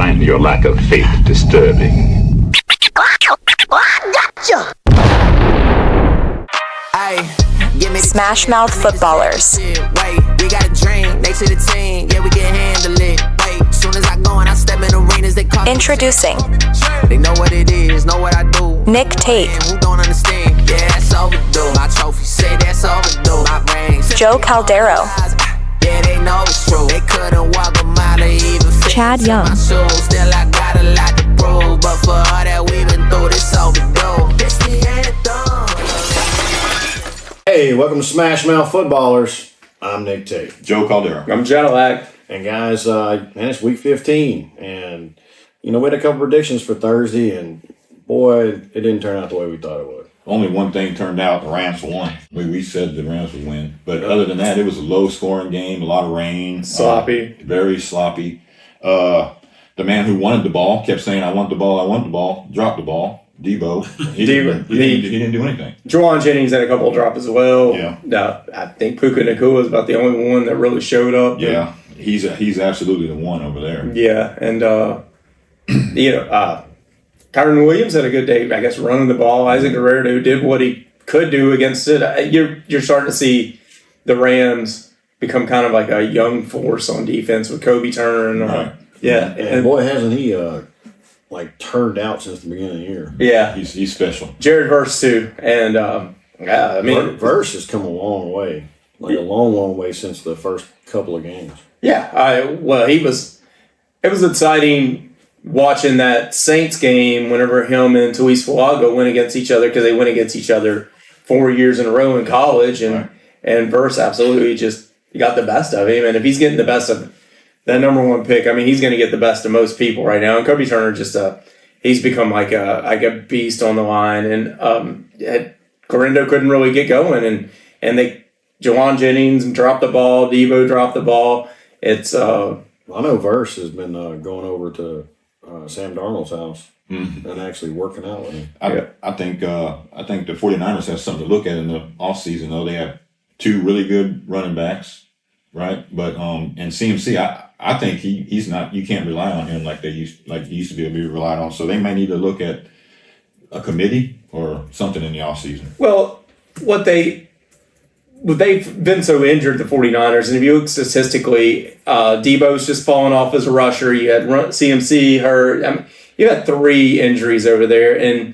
find your lack of faith disturbing. Gotcha! SmashMouth Footballerz. Wait, we got a dream next to the team. Yeah, we can handle it. Wait, soon as I go and I step in arenas, they call Introducing. They know what it is, know what I do. Nick Tate. Who don't understand? Yeah, that's overdue. My trophy say that's overdue. My rings. Joe Caldero. Yeah, they know it's true. They couldn't walk a mile or even fit Chad into Young. my shoes. Still, I got a lot to prove. But for all that we've been through, this overdue. This the anthem. Hey, welcome to SmashMouth Footballerz. I'm Nick Tate. Joe Caldero. I'm Jetlag. And guys, man, it's week 15. And, we had a couple predictions for Thursday, and boy, it didn't turn out the way we thought it would. Only one thing turned out, the Rams won. We said the Rams would win. But other than that, it was a low-scoring game, a lot of rain. Sloppy. Very sloppy. The man who wanted the ball kept saying, I want the ball, dropped the ball. Debo. He didn't do anything. Juwan Jennings had a couple of drops as well. Yeah. I think Puka Nacua is about the only one that really showed up. Yeah. He's absolutely the one over there. Yeah. And, Kyron Williams had a good day, I guess, running the ball. Isaac Guerrero did what he could do against it. You're starting to see the Rams become kind of like a young force on defense with Kobe Turner. And, Right. Yeah. And boy, hasn't he turned out since the beginning of the year. Yeah. He's special. Jared Verse, too. And, Verse has come a long way. A long, long way since the first couple of games. Yeah. It was exciting watching that Saints game whenever him and Luis Fuaga went against each other, because they went against each other 4 years in a row in college, and Verse absolutely just got the best of him. And if he's getting the best of that number one pick, he's going to get the best of most people right now. And Kobe Turner he's become like a beast on the line, and Correndo couldn't really get going, and Juwan Jennings dropped the ball, Debo dropped the ball. It's I know Verse has been going over to Sam Darnold's house and actually working out with him. I think the 49ers have something to look at in the offseason, though. They have two really good running backs, right? But and CMC, I think he's not. You can't rely on him like you used to be able to be relied on. So they may need to look at a committee or something in the offseason. Well, they've been so injured, the 49ers, and if you look statistically, Debo's just fallen off as a rusher. You had CMC hurt. You had 3 injuries over there, and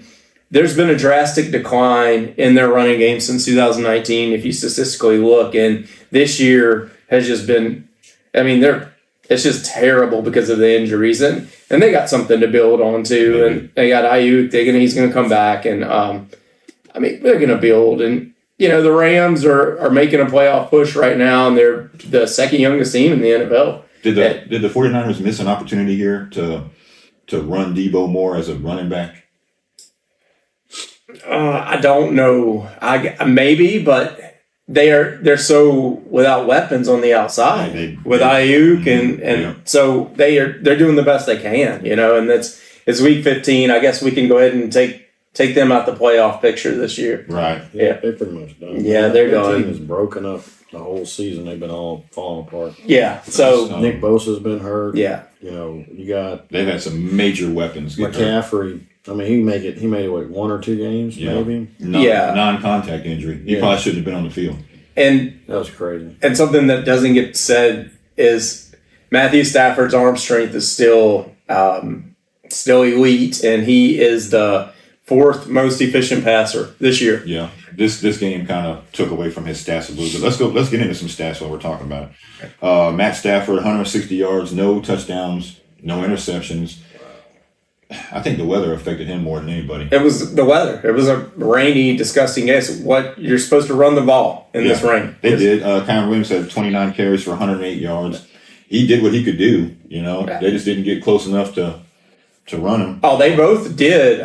there's been a drastic decline in their running game since 2019, if you statistically look. And this year has just been, it's just terrible because of the injuries. And they got something to build on, too. And they got Ayuk. He's going to come back. And, they're going to build. And, the Rams are making a playoff push right now, and they're the second youngest team in the NFL. Did the 49ers miss an opportunity here to run Debo more as a running back? I don't know. Maybe, but they're so without weapons on the outside with Ayuk, and so they're doing the best they can, and it's week 15. I guess we can go ahead and take them out the playoff picture this year. Right. Yeah, they're pretty much done. Yeah, they're Their done. team is broken up the whole season. They've been all falling apart. Yeah. So Nick Bosa's been hurt. Yeah. You got they've had some major weapons. McCaffrey. He made it 1 or 2 games, maybe. Non-contact injury. He probably shouldn't have been on the field. And that was crazy. And something that doesn't get said is Matthew Stafford's arm strength is still elite, and he is the 4th most efficient passer this year. Yeah, this game kind of took away from his stats a little bit. Let's get into some stats while we're talking about it. Matt Stafford, 160 yards, no touchdowns, no interceptions. I think the weather affected him more than anybody. It was the weather. It was a rainy, disgusting day. So you're supposed to run the ball in this rain. They did. Kyron Williams had 29 carries for 108 yards. He did what he could do. They just didn't get close enough to run him. Oh, they both did.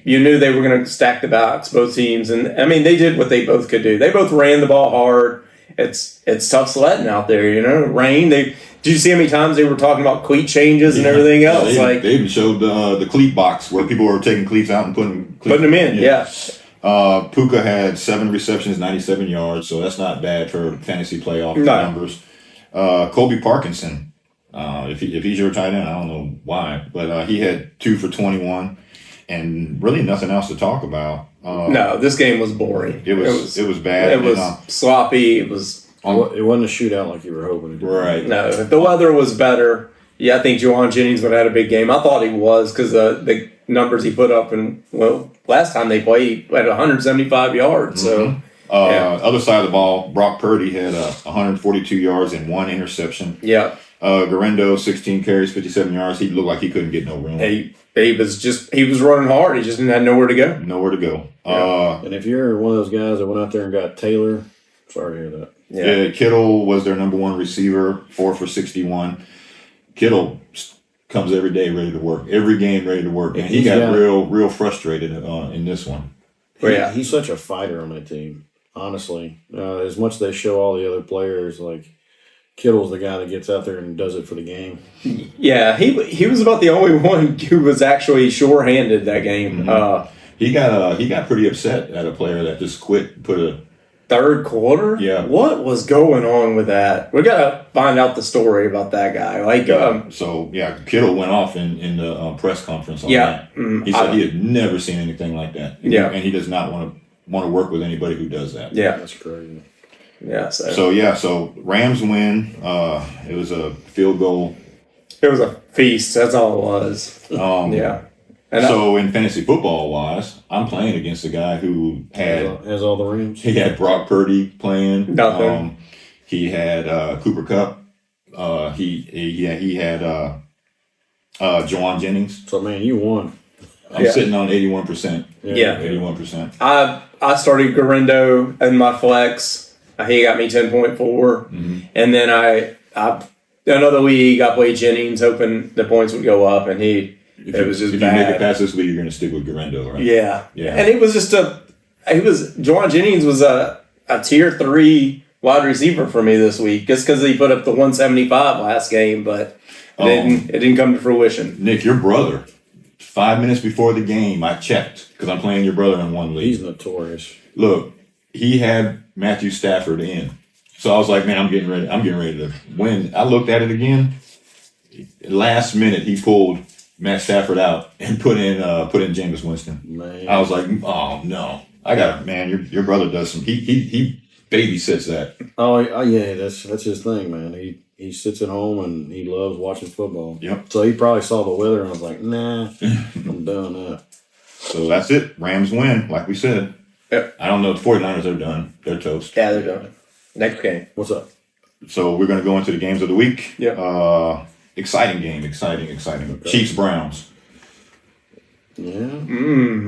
You knew they were going to stack the box, both teams, and they did what they both could do. They both ran the ball hard. It's tough sledding out there. Rain. Did you see how many times they were talking about cleat changes and everything else? They even showed the cleat box where people were taking cleats out and putting them in. Yeah. Puka had 7 receptions, 97 yards, so that's not bad for fantasy playoff numbers. Colby Parkinson, If he's your tight end, I don't know why, but he had 2 for 21, and really nothing else to talk about. No, this game was boring. It was bad. It was sloppy. It was It wasn't a shootout like you were hoping it would. right. no. If the weather was better, yeah, I think Juwan Jennings would have had a big game. I thought he was because the numbers he put up, and last time they played, he had 175 yards. So. Other side of the ball, Brock Purdy had 142 yards and 1 interception. Yeah. Garendo, 16 carries, 57 yards. He looked like he couldn't get no room. He was running hard. He just didn't have nowhere to go. Nowhere to go. And if you're one of those guys that went out there and got Taylor, sorry to hear that. Yeah. Kittle was their number 1 receiver, 4 for 61. Kittle comes every day ready to work, every game ready to work, and he got real frustrated in this one. He's such a fighter on that team. Honestly, as much as they show all the other players, like Kittle's the guy that gets out there and does it for the game. Yeah, he was about the only one who was actually sure-handed that game. Mm-hmm. He got pretty upset at a player that just quit. Put a third quarter. Yeah, what was going on with that? We gotta find out the story about that guy. Kittle went off in the press conference. On that. He said he had never seen anything like that. And he does not want to work with anybody who does that. Yeah, that's crazy. Yeah. So Rams win. It was a field goal. It was a feast. That's all it was. Yeah. And in fantasy football wise, I'm playing against a guy who has all the Rams. He had Brock Purdy playing. Nothing. He had Cooper Kupp. He had Juwan Jennings. So man, you won. I'm sitting on 81%. Yeah. 81%. I started Garendo in my flex. He got me 10.4. And then I another league, I played Jennings, hoping the points would go up, and it was just if bad. If you make it past this week, you're going to stick with Garendo, right? Yeah. Yeah. And it was just Juwan Jennings was a tier 3 wide receiver for me this week, just because he put up the 175 last game, but it didn't come to fruition. Nick, your brother, 5 minutes before the game, I checked, because I'm playing your brother in one league. He's notorious. Look, he had Matthew Stafford in. So I was like, man, I'm getting ready to win. I looked at it again. Last minute, he pulled Matt Stafford out and put in Jameis Winston. Man. I was like, oh no, your brother does some. He babysits that. Oh yeah, that's his thing, man. He sits at home and he loves watching football. Yep. So he probably saw the weather and was like, nah, I'm done that. So that's it. Rams win, like we said. Yep. I don't know. The 49ers are done. They're toast. Yeah, they're done. Next game. What's up? So we're going to go into the games of the week. Yeah. Exciting game. Exciting. Okay. Chiefs Browns. Yeah.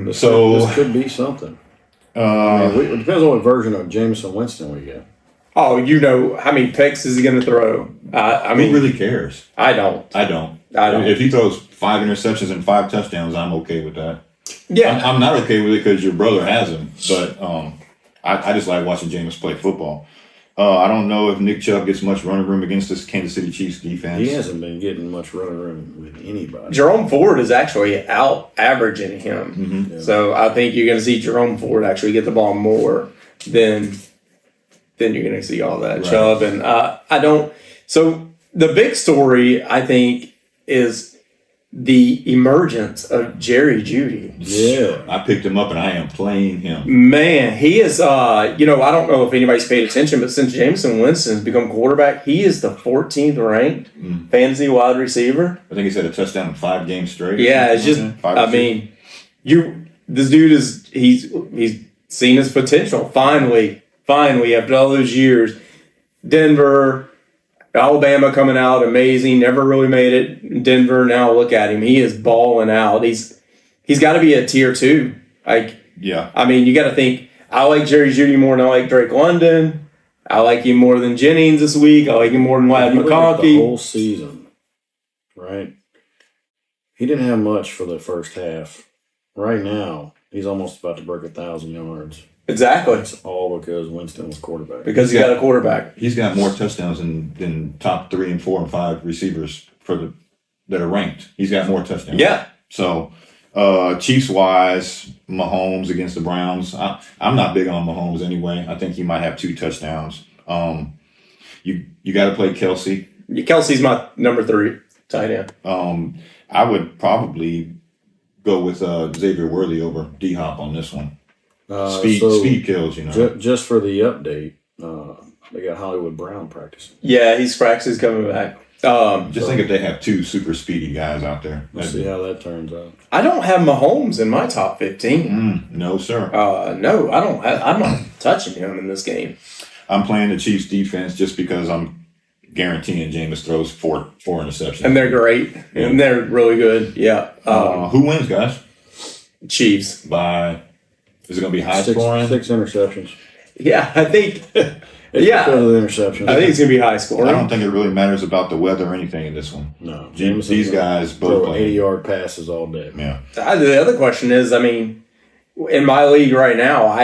This could be something. It depends on what version of Jameson Winston we get. Oh, how many picks is he going to throw? Who really cares? I don't. If he throws 5 interceptions and 5 touchdowns, I'm okay with that. Yeah. I'm not okay with it because your brother has him, but I just like watching Jameis play football. I don't know if Nick Chubb gets much running room against this Kansas City Chiefs defense. He hasn't been getting much running room with anybody. Jerome Ford is actually out averaging him. Mm-hmm. Yeah. So I think you're going to see Jerome Ford actually get the ball more than you're going to see all that Right. Chubb. And I don't. So the big story, I think, is the emergence of Jerry Jeudy. Yeah. I picked him up and I am playing him. Man, he is, I don't know if anybody's paid attention, but since Jameson Winston's become quarterback, he is the 14th ranked fantasy wide receiver. I think he's had a touchdown in 5 games straight. Yeah, it's just, this dude he's seen his potential. Finally, after all those years. Denver, Alabama coming out amazing, never really made it. Denver, now look at him. He is balling out. He's got to be a tier 2. Yeah. I mean, you got to think, I like Jerry Jeudy more than I like Drake London. I like him more than Jennings this week. I like him more than Ladd The McConkey. whole season, right? He didn't have much for the first half. Right now, he's almost about to break 1,000 yards. Exactly. It's all because Winston was quarterback. Because he got a quarterback. He's got more touchdowns than top 3 and 4 and 5 receivers that are ranked. He's got more touchdowns. Yeah. So, Chiefs wise, Mahomes against the Browns. I'm not big on Mahomes anyway. I think he might have 2 touchdowns. You got to play Kelsey. Kelsey's my number 3 tight end. I would probably go with Xavier Worthy over D-Hop on this one. Speed kills, you know. Just for the update, they got Hollywood Brown practicing. Yeah, he's practicing coming back. Just think if they have 2 super speedy guys out there. Let's see how that turns out. I don't have Mahomes in my top 15. No, sir. No, I don't. I'm not touching him in this game. I'm playing the Chiefs defense just because I'm guaranteeing Jameis throws four interceptions. And they're great. Yeah. And they're really good. Yeah. Who wins, guys? Chiefs. By, is it going to be high scoring? 6 interceptions. Yeah, I think. Because of the interceptions. I think it's going to be high scoring. I don't think it really matters about the weather or anything in this one. No. These guys both throw 80-yard passes all day. Yeah. The other question is, I mean, in my league right now,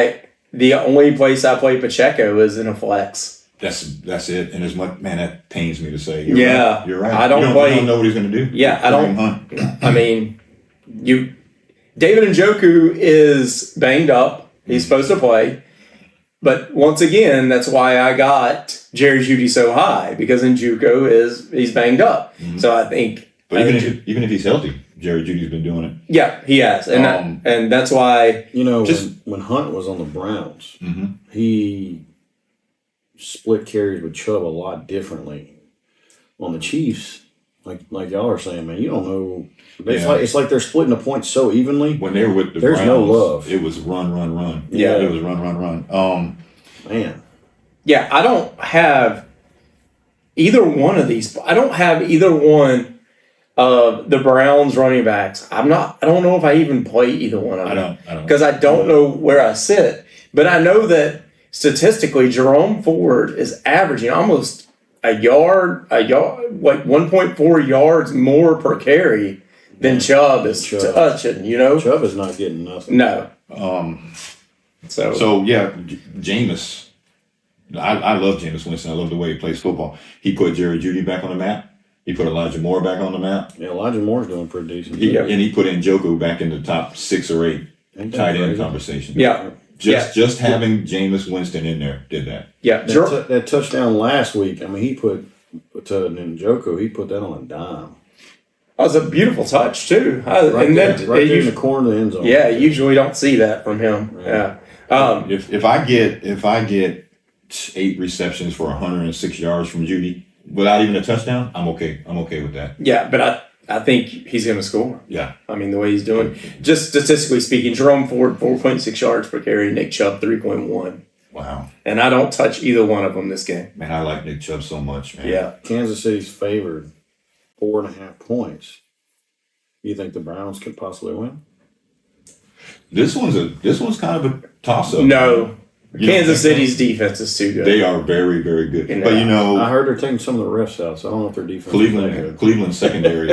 the only place I play Pacheco is in a flex. That's it. And as much, man, that pains me to say. Yeah. You're right. I don't you don't know what he's going to do. Yeah, I don't. I mean, David Njoku is banged up. He's supposed to play. But once again, that's why I got Jerry Jeudy so high, because Njoku he's banged up. Mm-hmm. So I think. But even if he's healthy, Jerry Judy's been doing it. Yeah, he has, and that's why when Hunt was on the Browns, mm-hmm. he split carries with Chubb a lot differently. On the Chiefs, like y'all are saying, man, you don't know. It's like they're splitting the points so evenly. When they were with the Browns, no love. It was run. Yeah, it was run. Man. Yeah, I don't have either one of these. I don't have either one of the Browns running backs. I don't know if I even play either one of them. I don't. Because I don't know where I sit. But I know that statistically, Jerome Ford is averaging almost a yard, like 1.4 yards more per carry than Chubb is touching, Chubb is not getting nothing. No. So yeah, Jameis. I love Jameis Winston. I love the way he plays football. He put Jerry Jeudy back on the map. He put Elijah Moore back on the map. Yeah, Elijah Moore's doing pretty decent. And he put Njoku back in the top 6 or 8 tight end conversation. Yeah. Just having Jameis Winston in there did that. Yeah. That touchdown last week, I mean, he put to Njoku, he put that on a dime. That was a beautiful touch too. Right there in the corner of the end zone. Yeah, you usually don't see that from him. Right. Yeah. If I get 8 receptions for 106 yards from Jeudy without even a touchdown, I'm okay. I'm okay with that. Yeah, but I think he's going to score. Yeah. I mean, the way he's doing. Just statistically speaking, Jerome Ford, 4.6 yards per carry, Nick Chubb, 3.1. Wow. And I don't touch either one of them this game. Man, I like Nick Chubb so much, man. Yeah. Kansas City's favored 4.5 points. You think the Browns could possibly win? This one's kind of a toss-up. No. Kansas City's defense is too good. They are very, very good. But I heard they're taking some of the refs out, so I don't know if their defense is that good. Cleveland secondary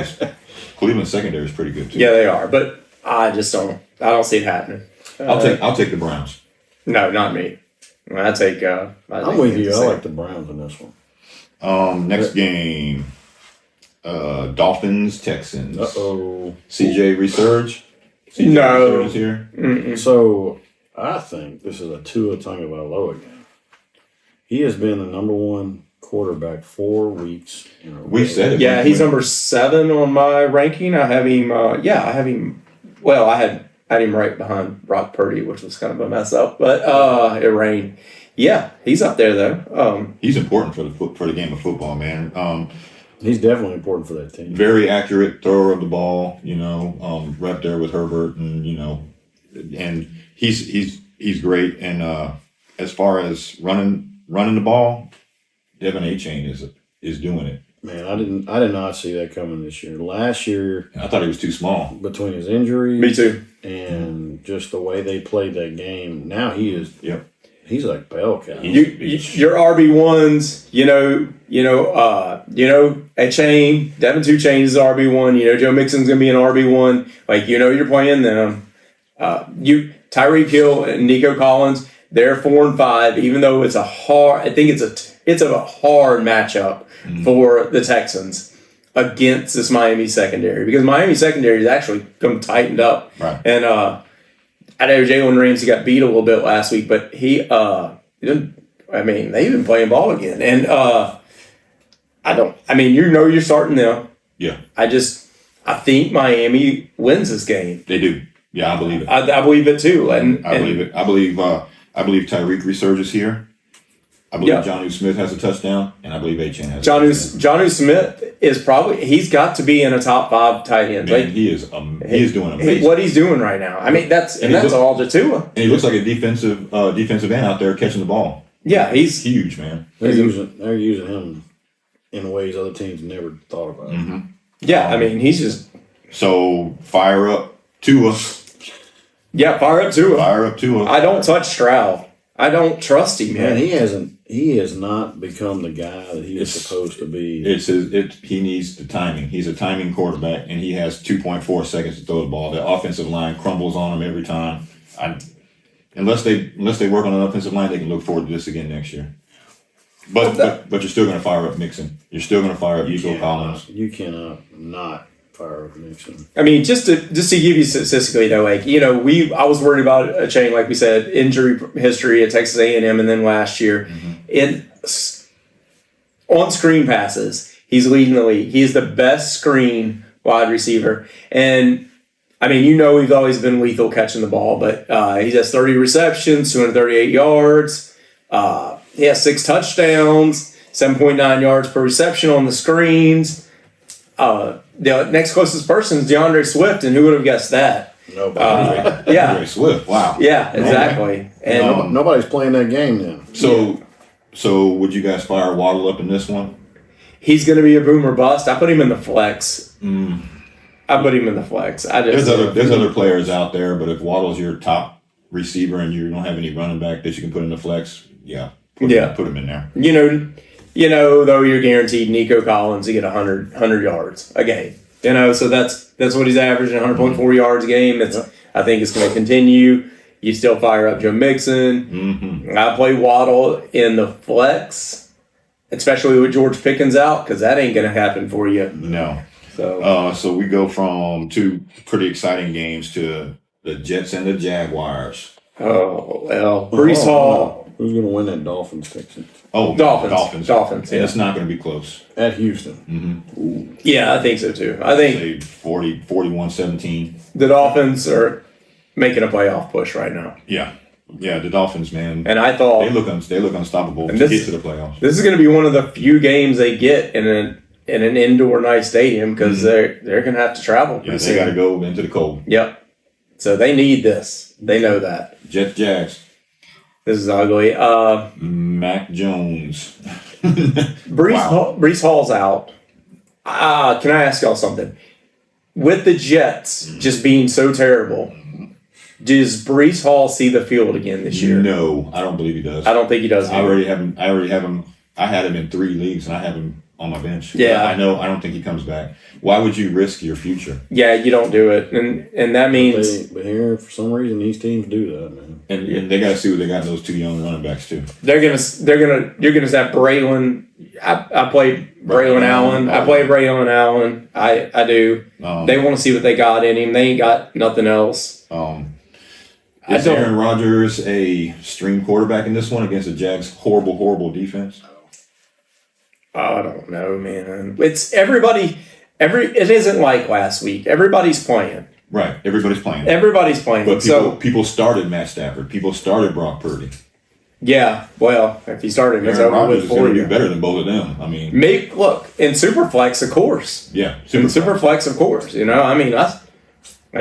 is pretty good too. Yeah, they are, but I don't see it happening. I'll take the Browns. No, not me. I'm with you. I like the Browns in this one. Next game. Dolphins, Texans. Uh-oh. CJ resurge? No. Resurge is here? Mm-mm. So, I think this is a Tua Tagovailoa game. He has been the number 1 quarterback 4 weeks in a row. We said it. Yeah, he's number 7 on my ranking. I have him, well, I had him right behind Brock Purdy, which was kind of a mess up, but it rained. Yeah, he's up there though. He's important for the game of football, man. He's definitely important for that team. Very accurate thrower of the ball, right there with Herbert, and and he's great. And as far as running the ball, Devin Achane is doing it. Man, I did not see that coming this year. Last year, I thought he was too small. Between his injuries, me too, and just the way they played that game. Now he is. Yep. He's like bell cow. Your RB1s, Achane, Devin Achane is RB1. Joe Mixon's gonna be an RB1. You're playing them. Tyreek Hill and Nico Collins, they're 4 and 5. Even though it's a hard, I think it's a hard matchup for the Texans against this Miami secondary, because Miami secondary is actually come tightened up. Right. And I know Jalen Ramsey got beat a little bit last week, but they've been playing ball again. And I don't I mean, you're starting them. Yeah, I think Miami wins this game. they do. Yeah, I believe it. I believe it too. And I believe it. I believe Tyreek resurges here. I believe Jonnu Smith has a touchdown, and I believe Achane has. Jonnu Smith is he's got to be in a top 5 tight end. Man, he is doing amazing. What he's doing right now. I mean, that's all to Tua. And he looks like a defensive end out there catching the ball. Yeah, he's huge, man. They're using him in ways other teams never thought about. Mm-hmm. Yeah, I mean, he's just so fire up Tua. Yeah, fire up Tua. Fire up Tua. I don't touch Stroud. I don't trust him, man. He has not become the guy that he was supposed to be. He needs the timing. He's a timing quarterback, and he has 2.4 seconds to throw the ball. The offensive line crumbles on him every time. Unless they work on an offensive line, they can look forward to this again next year. But you're still going to fire up Mixon. You're still going to fire up Nico Collins. You cannot not fire up Mixon. I mean, just to give you statistically though, like, you know, I was worried about Achane, like we said, injury history at Texas A&M, and then last year in on screen passes, he's leading the league. He's the best screen wide receiver, and I mean, you know, he's always been lethal catching the ball, but he has 30 receptions, 238 yards. He has 6 touchdowns, 7.9 yards per reception on the screens. The next closest person is DeAndre Swift, and who would have guessed that? Nobody. Yeah. DeAndre Swift, wow. Yeah, exactly. And nobody's playing that game now. So would you guys fire Waddle up in this one? he's going to be a boom or bust. I put him in the flex. I put him in the flex. There's other players out there, but if Waddle's your top receiver and you don't have any running back that you can put in the flex, put him in there. You know, though, you're guaranteed Nico Collins to get 100 yards a game. So that's what he's averaging, 100.4 yards a game. I think it's going to continue. You still fire up Joe Mixon. Mm-hmm. I play Waddle in the flex, especially with George Pickens out, because that ain't going to happen for you. No. So we go from two pretty exciting games to the Jets and the Jaguars. Oh, well, Brees Hall. Who's going to win that Dolphins Texans? Oh, Dolphins. Yeah. It's not going to be close. At Houston. Mm-hmm. Yeah, I think so too. I think 41-17. the Dolphins are making a playoff push right now. Yeah, the Dolphins, man. And I thought they look unstoppable to get to the playoffs. This is going to be one of the few games they get in an indoor nice stadium because they're going to have to travel. Yeah, they got to go into the cold. Yep. So they need this. They know that. Jets, Jags. This is ugly. Mac Jones. Brees Hall's out. Can I ask y'all something? With the Jets just being so terrible, does Brees Hall see the field again this year? No, I don't believe he does. I don't think he does. I already have him. I had him in 3 leagues, and I have him on my bench. Yeah, I know. I don't think he comes back. Why would you risk your future? Yeah, you don't do it, and that means. But here, for some reason, these teams do that, man. And they got to see what they got in those 2 young running backs too. You're gonna have Braylon. I played Braylon Allen. I play Braylon Allen. I do. They want to see what they got in him. They ain't got nothing else. Is Aaron Rodgers a stream quarterback in this one against the Jags' horrible defense? I don't know, man. It's everybody. It isn't like last week. Everybody's playing. Right. Everybody's playing. But people started Matt Stafford. People started Brock Purdy. Yeah. Well, if you started, it's Aaron over Rodgers with is for going to you. be better than both of them. I mean, Look in Superflex, of course. Yeah. Superflex, of course. I mean,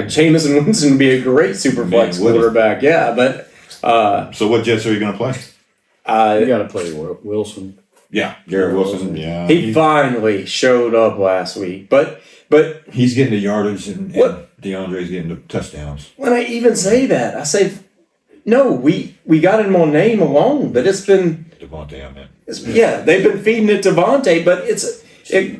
Jameson Winston would be a great Superflex quarterback. Yeah, but. So what Jets are you going to play? You got to play Wilson. Yeah, Garrett Wilson. Yeah, he finally showed up last week, but he's getting the yardage and DeAndre's getting the touchdowns. When I even say that, I say, no, we got him on name alone, but it's been Devontae. I meant. They've been feeding it to Devontae, but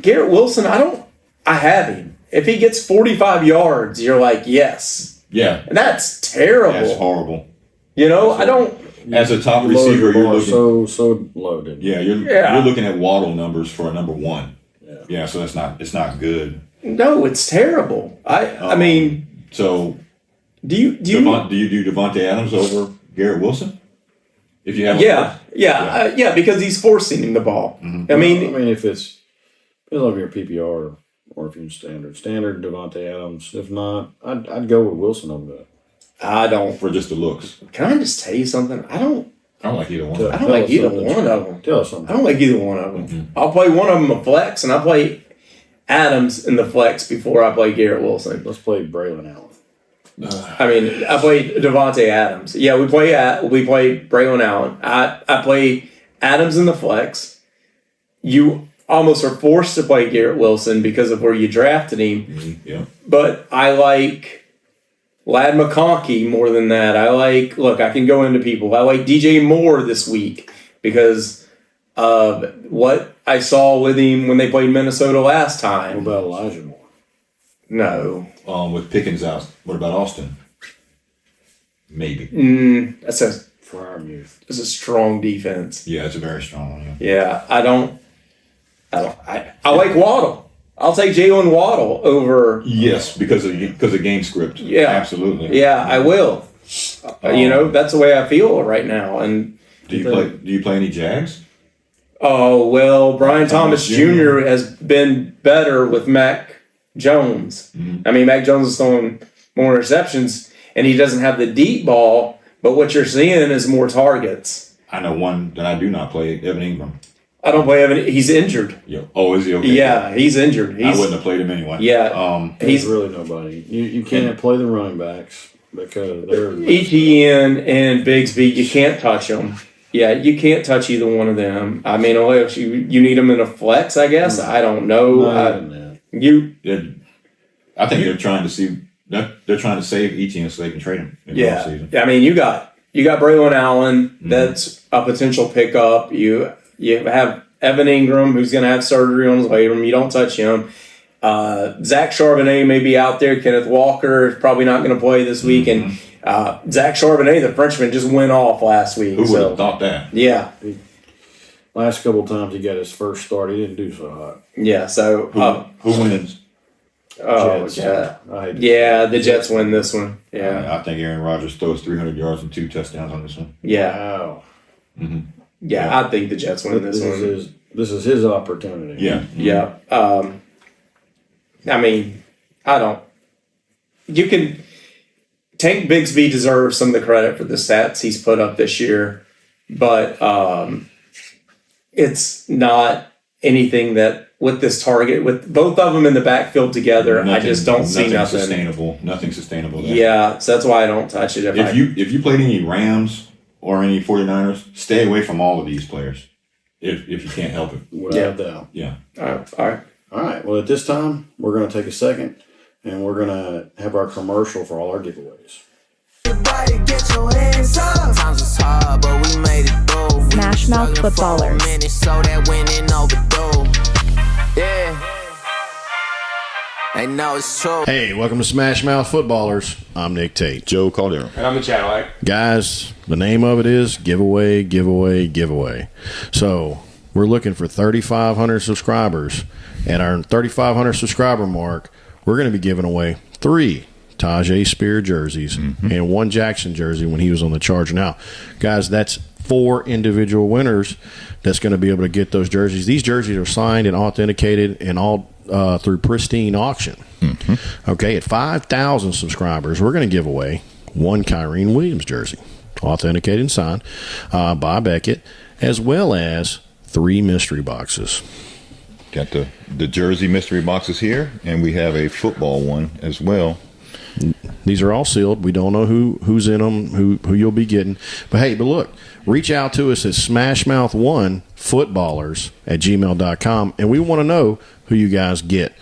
Garrett Wilson. I have him. If he gets 45 yards, you're like, yes. Yeah, and that's terrible. That's horrible. I don't. As a top receiver, you're looking so loaded. Yeah, you're looking at Waddle numbers for a number 1. Yeah, so it's not good. No, it's terrible. I mean, so do you do Devontae Adams over Garrett Wilson? If you have because he's forcing him the ball. Mm-hmm. I mean, if it's It'll be your PPR or if you're in standard Devontae Adams. If not, I'd go with Wilson over that. I don't. For just the looks. Can I just tell you something? I don't like either one. I don't like either one of them. Tell us something. I don't like either one of them. I'll play one of them a flex, and I'll play Adams in the flex before I play Garrett Wilson. Let's play Braylon Allen. I mean, I played Devontae Adams. Yeah, we play Braylon Allen. I play Adams in the flex. You almost are forced to play Garrett Wilson because of where you drafted him. Yeah. But I like Lad McConkey more than that. I can go into people. I like DJ Moore this week because of what I saw with him when they played Minnesota last time. What about Elijah Moore? No. With Pickens out, what about Austin? Maybe. That's a strong defense. Yeah, it's a very strong one. Yeah, I like Waddle. I'll take Jalen Waddle over. Yes, because of game script. Yeah, absolutely. Yeah, I will. That's the way I feel right now. And do you play any Jags? Oh well, Brian Thomas Jr. has been better with Mac Jones. I mean, Mac Jones is throwing more interceptions, and he doesn't have the deep ball. But what you're seeing is more targets. I know one that I do not play, Evan Ingram. I don't play Evan. He's injured. Yeah. Oh, is he okay? Yeah, he's injured. I wouldn't have played him anyway. Yeah. He's really nobody. You can't play the running backs because they're ETN and Bigsby. You can't touch them. Yeah, you can't touch either one of them. I mean, unless you need them in a flex, I guess. I don't know. I think they're trying to see. They're trying to save ETN so they can trade him. In the offseason. I mean, you got Braylon Allen. That's a potential pickup. You have Evan Ingram, who's going to have surgery on his labrum. You don't touch him. Zach Charbonnet may be out there. Kenneth Walker is probably not going to play this week. And Zach Charbonnet, the Frenchman, just went off last week. Who would have thought that? Yeah. Last couple of times he got his first start, he didn't do so hot. Yeah, so... who wins? Oh, Jets. Yeah, the Jets win this one. Yeah. I think Aaron Rodgers throws 300 yards and 2 touchdowns on this one. Yeah. Wow. Yeah, I think the Jets win this one. This is his opportunity. Yeah. Yeah. I mean, I don't... You can... Tank Bigsby deserves some of the credit for the stats he's put up this year, but it's not anything that with this target, with both of them in the backfield together, I just don't see nothing. Nothing sustainable there. Yeah, so that's why I don't touch it. If you played any Rams or any 49ers, stay away from all of these players if you can't help it. Without doubt. Yeah. All right. Well, at this time, we're going to take a second, and we're going to have our commercial for all our giveaways. Everybody get your hands up. Sometimes it's hard, but we made it through. SmashMouth Footballerz. So that winning overdue. Yeah. They know it's true. Hey, welcome to SmashMouth Footballerz. I'm Nick Tate. Joe Caldera. And I'm the Cadillac. Guys, the name of it is giveaway, giveaway, giveaway. So we're looking for 3,500 subscribers. At our 3,500 subscriber mark, we're going to be giving away 3 Tajay Spear jerseys and 1 Jackson jersey when he was on the Charger. Now, guys, that's 4 individual winners that's going to be able to get those jerseys. These jerseys are signed and authenticated and all through Pristine Auction. Okay, at 5,000 subscribers, we're going to give away 1 Kyrene Williams jersey, authenticated and signed by Beckett, as well as 3 mystery boxes. Got the jersey mystery boxes here, and we have a football one as well. These are all sealed. We don't know who's in them, who you'll be getting. But hey, look, reach out to us at smashmouth1footballerz@gmail.com, and we want to know who you guys get.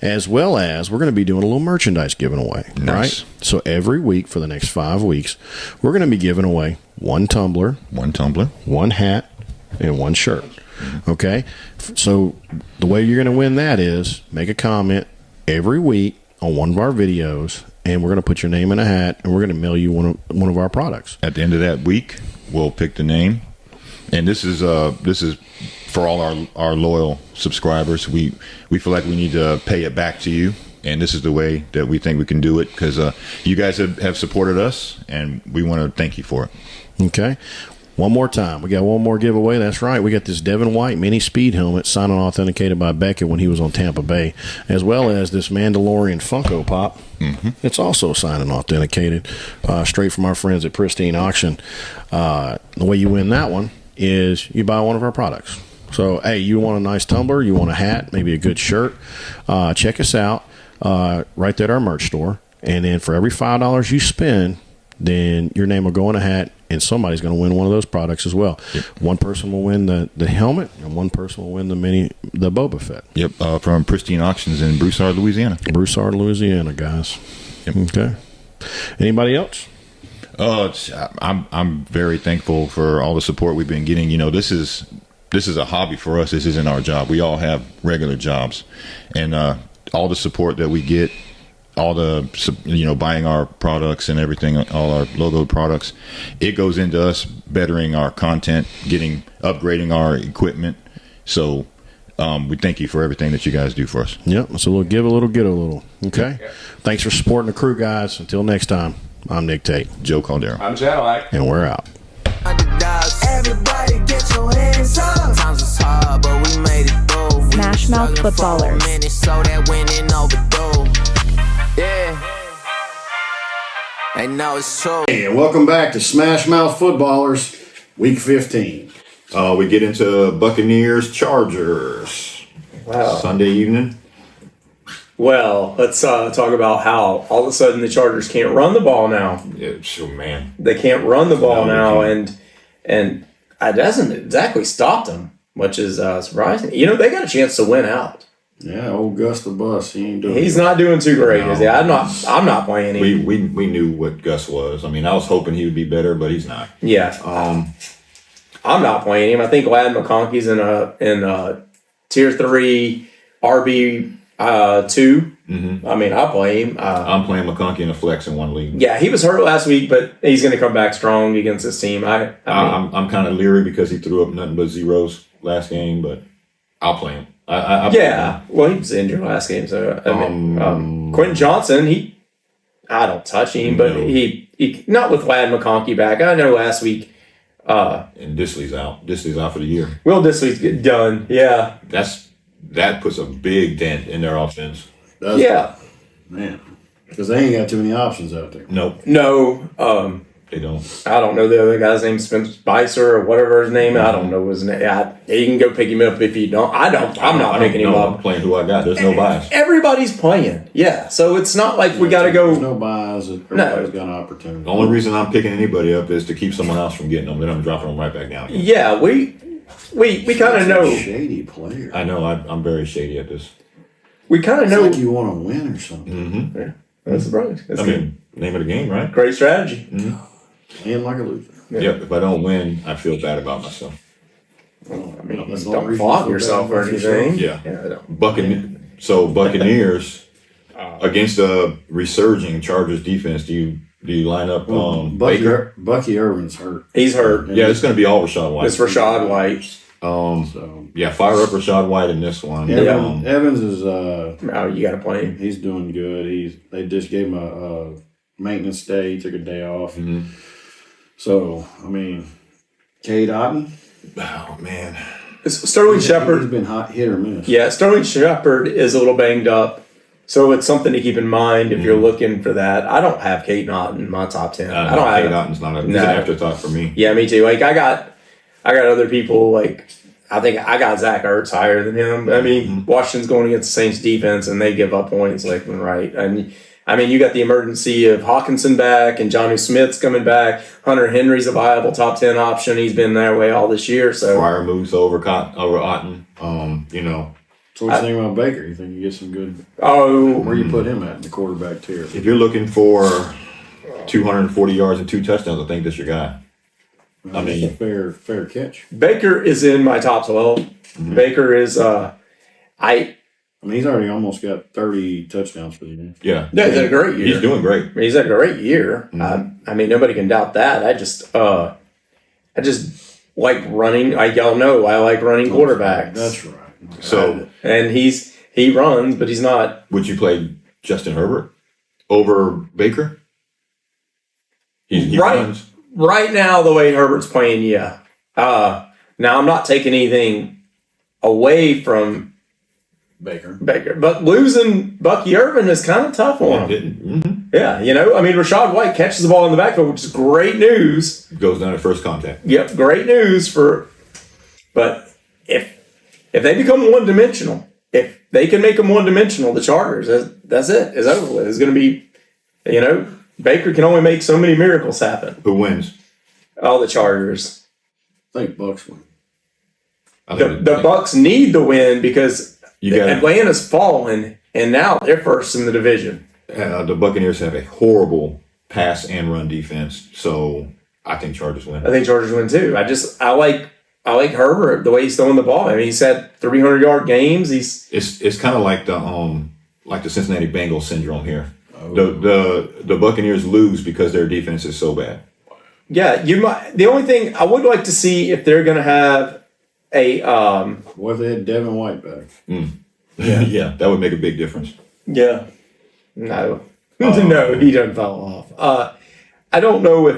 As well as we're going to be doing a little merchandise giving away. Nice. Right? So every week for the next 5 weeks, we're going to be giving away 1 tumbler, 1 hat, and 1 shirt. Okay? So the way you're going to win that is make a comment every week on one of our videos, and we're going to put your name in a hat, and we're going to mail you one of our products. At the end of that week, we'll pick the name, and this is for all our loyal subscribers. We feel like we need to pay it back to you, and this is the way that we think we can do it because you guys have supported us, and we want to thank you for it. Okay. One more time. We got one more giveaway. That's right. We got this Devin White mini speed helmet signed and authenticated by Beckett when he was on Tampa Bay, as well as this Mandalorian Funko Pop. Mm-hmm. It's also signed and authenticated straight from our friends at Pristine Auction. The way you win that one is you buy one of our products. So, hey, you want a nice tumbler, you want a hat, maybe a good shirt, check us out right there at our merch store. And then for every $5 you spend, then your name will go in a hat, and somebody's going to win one of those products as well. Yep. One person will win the helmet, and one person will win the Boba Fett. Yep, from Pristine Auctions in Broussard, Louisiana. Broussard, Louisiana, guys. Yep. Okay. Anybody else? I'm very thankful for all the support we've been getting. You know, this is a hobby for us. This isn't our job. We all have regular jobs, and all the support that we get, all the, buying our products and everything, all our logoed products, it goes into us bettering our content, upgrading our equipment. So we thank you for everything that you guys do for us. Yep. It's a little give a little, get a little. Okay. Yeah. Thanks for supporting the crew, guys. Until next time, I'm Nick Tate. Joe Caldera. I'm Cadillac. And we're out. Everybody get your hands up. Times was hard, but we made it through. SmashMouth Footballerz. So that winning overdue. Yeah. I know it's true. Hey, and welcome back to SmashMouth Footballerz, Week 15. We get into Buccaneers Chargers. Wow. Sunday evening. Well, let's talk about how all of a sudden the Chargers can't run the ball now. Yeah, sure, man. They can't run the ball now, can't. and it doesn't exactly stop them, which is surprising. You know, they got a chance to win out. Yeah, old Gus the Bus. He's not doing too great, is he? I'm not playing him. We knew what Gus was. I mean, I was hoping he would be better, but he's not. Yeah. I'm not playing him. I think Lad McConkey's in tier 3 RB 2. Mm-hmm. I mean, I play him. I'm playing McConkey in a flex in one league. Yeah, he was hurt last week, but he's going to come back strong against this team. I'm kind of leery because he threw up nothing but zeros last game, but I'll play him. Well, he was injured last game, so Quentin Johnson, I don't touch him, but he not with Lad McConkey back. I know last week. And Disley's out. Disley's out for the year. Will Disley's done? Yeah, that puts a big dent in their offense. Man, because they ain't got too many options out there. Nope. No. They don't. I don't know the other guy's name, Spencer Spicer or whatever his name. I don't know his name. You can go pick him up if you don't. I'm not picking him up. I'm playing who I got. There's no bias. Everybody's playing. Yeah. So it's not like we got to go. There's no bias. Everybody's got an opportunity. The only reason I'm picking anybody up is to keep someone else from getting them. Then I'm dropping them right back down again. Yeah. We kind of know. Shady player. I know. I'm very shady at this. We kind of It's know. like you want to win or something. Mm-hmm. Yeah, that's the problem. I mean, name of the game, right? Great strategy. Mm-hmm. Playing like a loser. Yeah. Yep. If I don't win, I feel bad about myself. Well, I mean, That's the don't only reason flog you feel yourself bad or about anything. Yeah. I don't. Buccaneers against a resurging Chargers defense. Do you line up Baker? Bucky Irvin's hurt. He's hurt. Yeah, it's going to be all Rashad White. It's Rashad White. Fire up Rashad White in this one. Evans is You got to play him. he's doing good. They just gave him a maintenance day. He took a day off. Mm-hmm. So I mean, Cade Otton. Oh man, Sterling Shepard. He's been hit or miss. Yeah, Sterling Shepard is a little banged up, so it's something to keep in mind if you're looking for that. I don't have Cade Otton in my top 10. I don't have Cade Otton's not he's an afterthought for me. Yeah, me too. Like I got other people like. I think I got Zach Ertz higher than him. I mean, Washington's going against the Saints defense, and they give up points left and right. And I mean, you got the emergency of Hawkinson back, and Johnny Smith's coming back. Hunter Henry's a viable top 10 option. He's been that way all this year. So Fryer moves over Otton. So what you think about Baker? You think you get some good? Oh, Where you put him at in the quarterback tier? If you're looking for 240 yards and 2 touchdowns, I think that's your guy. I mean, fair catch. Baker is in my top 12. Mm-hmm. Baker is I mean, he's already almost got 30 touchdowns for the year. Yeah, he's had a great year. He's doing great. He's had a great year. Mm-hmm. I mean, nobody can doubt that. I just like running. Y'all know I like running quarterbacks. That's right. So and he runs, but he's not. Would you play Justin Herbert over Baker? He right. runs. right now, the way Herbert's playing, yeah. Now, I'm not taking anything away from Baker. but losing Bucky Irvin is kind of tough on him. Yeah, Rashad White catches the ball in the backfield, which is great news. Goes down at first contact. Yep, great news but if they become one-dimensional, if they can make them one-dimensional, the Chargers, that's it. It's over with. It's going to be, Baker can only make so many miracles happen. Who wins? All the Chargers. I think Bucks win. The Bucks need the win because Atlanta's fallen, and now they're first in the division. The Buccaneers have a horrible pass and run defense, so I think Chargers win. I think Chargers win too. I like Herbert, the way he's throwing the ball. I mean, he's had 300-yard games. It's kind of like the Cincinnati Bengals syndrome here. The Buccaneers lose because their defense is so bad. Yeah, the only thing I would like to see if they're going to have a what if they had Devin White back? Yeah, that would make a big difference. Yeah, no, no, he doesn't fall off. I don't know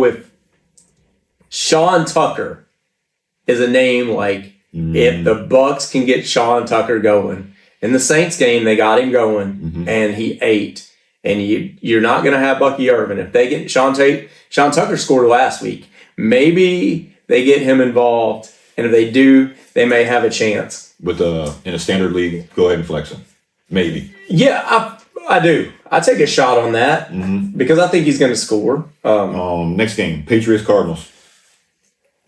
if Sean Tucker is a name like if the Bucks can get Sean Tucker going. In the Saints game, they got him going, and he ate. And you're not going to have Bucky Irvin. If they get Sean Tucker scored last week. Maybe they get him involved, and if they do, they may have a chance. With in a standard league, go ahead and flex him. Maybe. Yeah, I do. I take a shot on that because I think he's going to score. Next game, Patriots Cardinals.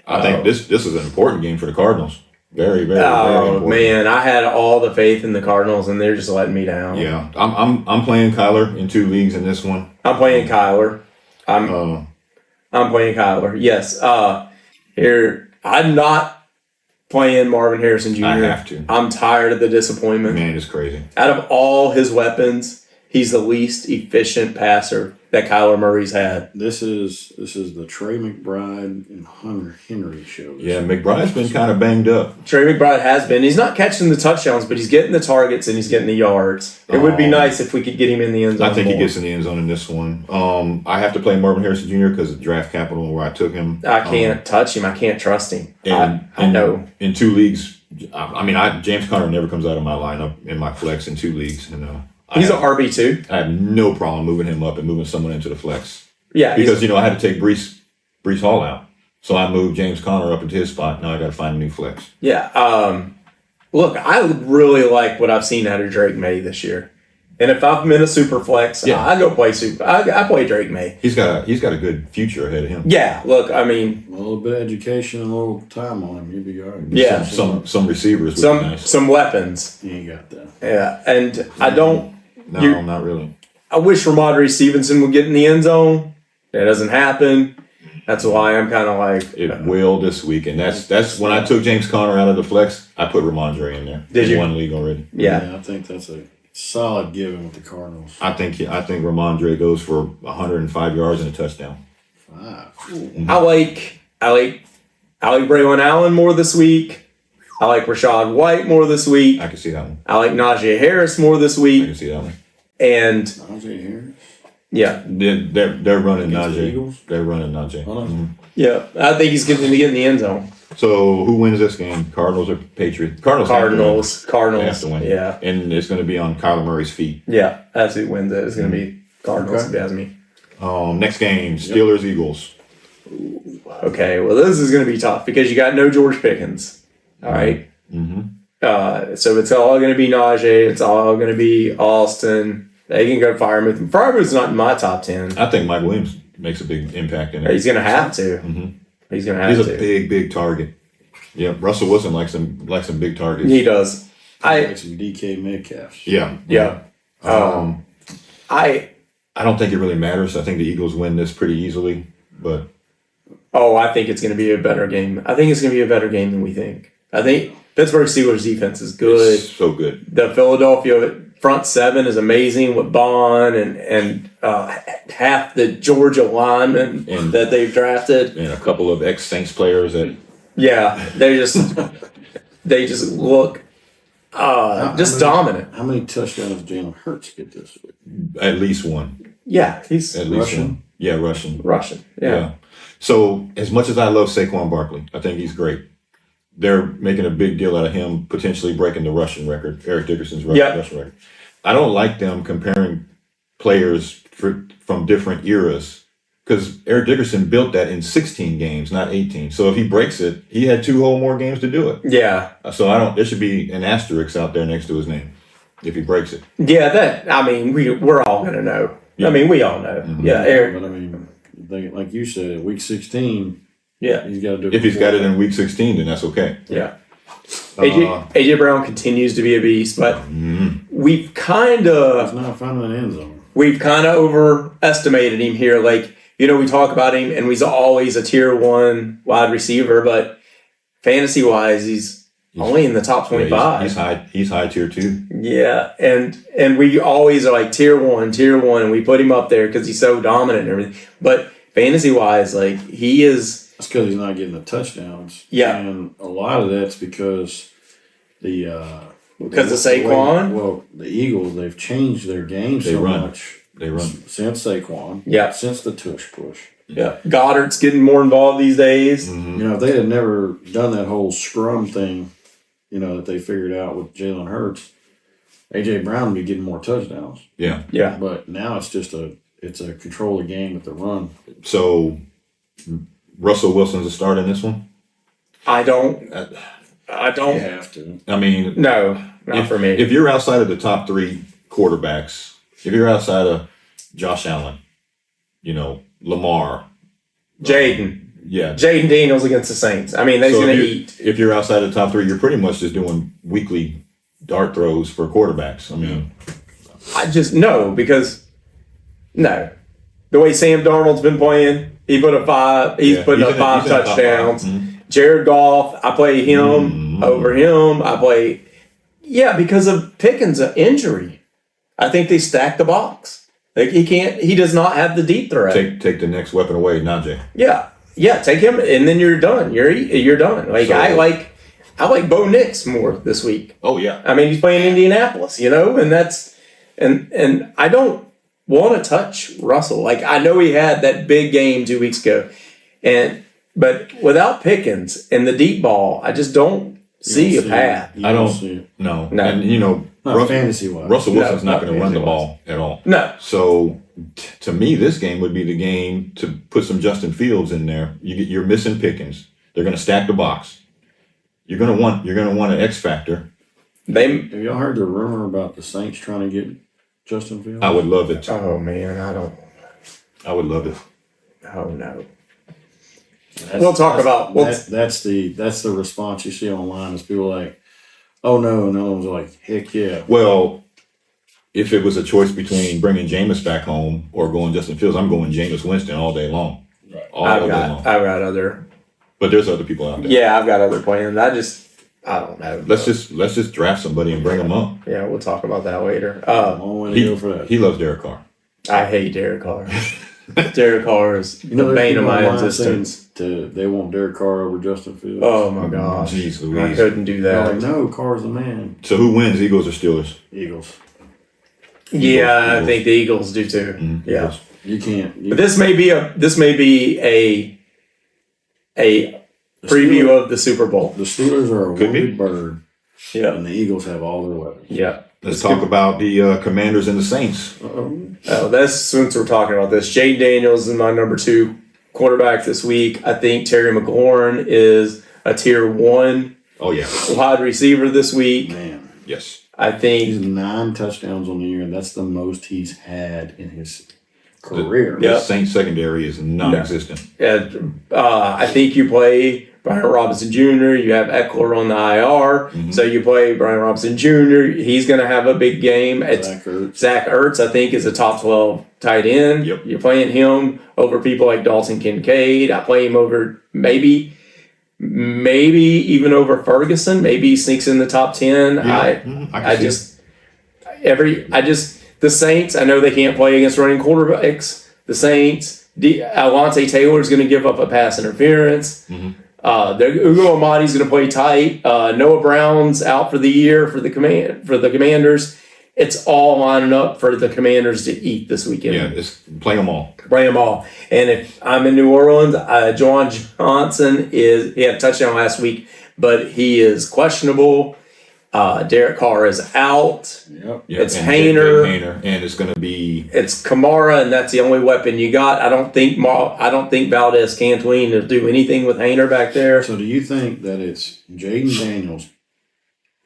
I think this is an important game for the Cardinals. Very, very, very important. Man, I had all the faith in the Cardinals, and they're just letting me down. Yeah, I'm playing Kyler in 2 leagues in this one. I'm playing Kyler. I'm playing Kyler. Yes. Here, I'm not playing Marvin Harrison Jr. I have to. I'm tired of the disappointment. Man, it's crazy. Out of all his weapons, he's the least efficient passer that Kyler Murray's had. This is the Trey McBride and Hunter Henry show. Yeah, McBride's been kind of banged up. Trey McBride has been. He's not catching the touchdowns, but he's getting the targets and he's getting the yards. It would be nice if we could get him in the end zone. I think he gets in the end zone in this one. I have to play Marvin Harrison Jr. because of draft capital where I took him. I can't touch him. I can't trust him. I know. In 2 leagues, James Conner never comes out of my lineup in my flex in 2 leagues. He's an RB2. I have no problem moving him up and moving someone into the flex. Yeah. Because, I had to take Breece Hall out. So I moved James Conner up into his spot. Now I got to find a new flex. Yeah. Look, I really like what I've seen out of Drake May this year. And if I'm in a super flex, I go play I play Drake May. He's got a good future ahead of him. Yeah. Look, a little bit of education, a little time on him, you'd be all right. Yeah. Some receivers. Some weapons. You ain't got that. Yeah. And I don't. No, not really. I wish Ramondre Stevenson would get in the end zone. That doesn't happen. That's why I'm kind of like... It will this week, and that's when I took James Conner out of the flex, I put Ramondre in there. Did you? One league already. Yeah. I think that's a solid given with the Cardinals. I think Ramondre goes for 105 yards and a touchdown. 5. I like Braylon Allen more this week. I like Rashad White more this week. I can see that one. I like Najee Harris more this I week. can see that one. And Najee Harris? Yeah. They're running Against the Najee. Eagles? They're running Najee. Oh, no. Mhm. Yeah. I think he's going to get in the end zone. So who wins this game? Cardinals or Patriots? Cardinals. They have to win. Yeah. And it's going to be on Kyler Murray's feet. Yeah. That's who wins it. It's going to be Cardinals, if you ask me. Next game, Steelers Eagles. Okay. Well, this is going to be tough because you got no George Pickens. All right. Mm-hmm. So it's all going to be Najee. It's all going to be Austin. They can go Freiermuth. Freiermuth's not in my top 10. I think Mike Williams makes a big impact in it. He's going to have to. Mm-hmm. He's going to have to. He's a big target. Yeah, Russell Wilson likes some big targets. He does. Like some DK Metcalf. Yeah. I don't think it really matters. I think the Eagles win this pretty easily, but I think it's going to be a better game. I think it's going to be a better game than we think. I think Pittsburgh Steelers defense is good. It's so good. The Philadelphia front seven is amazing with Bond and half the Georgia linemen that they've drafted. And a couple of ex-Saints players that... Yeah, they just look dominant. How many touchdowns did Jalen Hurts get this week? At least one. Yeah, he's At least Russian? one. Yeah, Russian. Russian. Yeah. So as much as I love Saquon Barkley, I think he's great. They're making a big deal out of him potentially breaking the Russian record, Eric Dickerson's Russian record. I don't like them comparing players from different eras because Eric Dickerson built that in 16 games, not 18. So if he breaks it, he had 2 whole more games to do it. Yeah. So there should be an asterisk out there next to his name if he breaks it. Yeah, we're all going to know. Yeah. I mean, we all know. Mm-hmm. Yeah, Eric. But I mean, like you said, week 16, Yeah. he's got to do it. If he's before got it that. in week 16, then that's okay. Yeah. AJ Brown continues to be a beast, but we've He's kind of not finding an end zone. overestimated him here. Like, we talk about him and he's always a tier 1 wide receiver, but fantasy wise, he's only in the top 25. Yeah, he's high tier 2. Yeah, and we always are like tier 1, and we put him up there because he's so dominant and everything. But fantasy wise, like he is. That's because he's not getting the touchdowns. Yeah. And a lot of that's because Because of Saquon? The Eagles, they've changed their game They so run. much. They run. Since Saquon. Yeah. Since the tush push. Yeah, Goddard's getting more involved these days. If they had never done that whole scrum thing, that they figured out with Jalen Hurts, AJ Brown would be getting more touchdowns. Yeah. Yeah, But now it's just a control of game with the run. So Russell Wilson's a start in this one? I don't. You have to. I mean, No, not for me. If you're outside of the top 3 quarterbacks, if you're outside of Josh Allen, Lamar, Jaden yeah. Daniels against the Saints. I mean, they're So going to if eat. If you're outside of the top 3, you're pretty much just doing weekly dart throws for quarterbacks. I mean, I just because the way Sam Darnold's been playing, he's putting up 5 he's in the top touchdowns. 5. Jared Goff, I play him over him. I play, because of Pickens' injury. I think they stacked the box. Like he does not have the deep threat. Take the next weapon away, Najee. Yeah, take him, and then you're done. You're done. Like So- I like Bo Nix more this week. Oh yeah. I mean, he's playing Indianapolis, and that's and I don't want to touch Russell. Like I know he had that big game 2 weeks ago, but without Pickens and the deep ball, I just don't see a path. I don't see it. No. No. And Not fantasy-wise. Russell Wilson's No, not going to run the fantasy-wise. ball at all. No, So to me, this game would be the game to put some Justin Fields in there. You're missing Pickens. They're going to stack the box. You're going to want an X factor. they. Have y'all heard the rumor about the Saints trying to get Justin Fields? I would love it. Oh man, I don't. I would love it. Oh no. That's the response you see online is people like, oh no, and the other ones are like, heck yeah. Well, if it was a choice between bringing Jameis back home or going Justin Fields, I'm going Jameis Winston all day long. All I've day got long. other. But there's other people out there. Yeah, I've got other plans. I don't know. Let's just draft somebody and bring them up. Yeah, we'll talk about that later. Long way to go for that. He loves Derek Carr. I hate Derek Carr. Derek Carr is the there's bane of people my online existence. saying they want Derek Carr over Justin Fields. Oh my gosh. Jeez I Louise. couldn't do They're that. like, no, Carr's the man. So who wins, Eagles or Steelers? Eagles. Yeah, I think the Eagles do too. Yeah. Eagles. You can't. But this may be a preview of the Super Bowl. The Steelers are a Could be. wounded bird, Yeah. and the Eagles have all their weapons. Yeah. Let's talk about the Commanders and the Saints. Oh, that's since we're talking about this. Jay Daniels is my number 2 quarterback this week. I think Terry McLaurin is a tier 1 Oh yeah. wide receiver this week. Man, Yes. I he's think 9 touchdowns on the year, and that's the most he's had in his career. The Yeah. Saints secondary is non-existent. I think you play Brian Robinson Jr. You have Eckler on the IR, so you play Brian Robinson Jr. He's going to have a big game. Zach Ertz, I think, is a top 12 tight end. Yep. You're playing him over people like Dalton Kincaid. I play him over maybe even over Ferguson. Maybe he sneaks in the top 10. The Saints, I know they can't play against running quarterbacks. The Saints, Alontae Taylor is going to give up a pass interference. Ugo Amadi's going to play tight. Noah Brown's out for the year for the Commanders. it's all lining up for the Commanders to eat this weekend. Yeah, just play them all. Play them all. And if I'm in New Orleans, Juwan Johnson he had a touchdown last week, but he is questionable. Derek Carr is out. Yep. It's and Hayner. and it's going to be It's Kamara, and that's the only weapon you got. I don't think Valdez Cantween will do anything with Hayner back there. So do you think that it's Jaden Daniels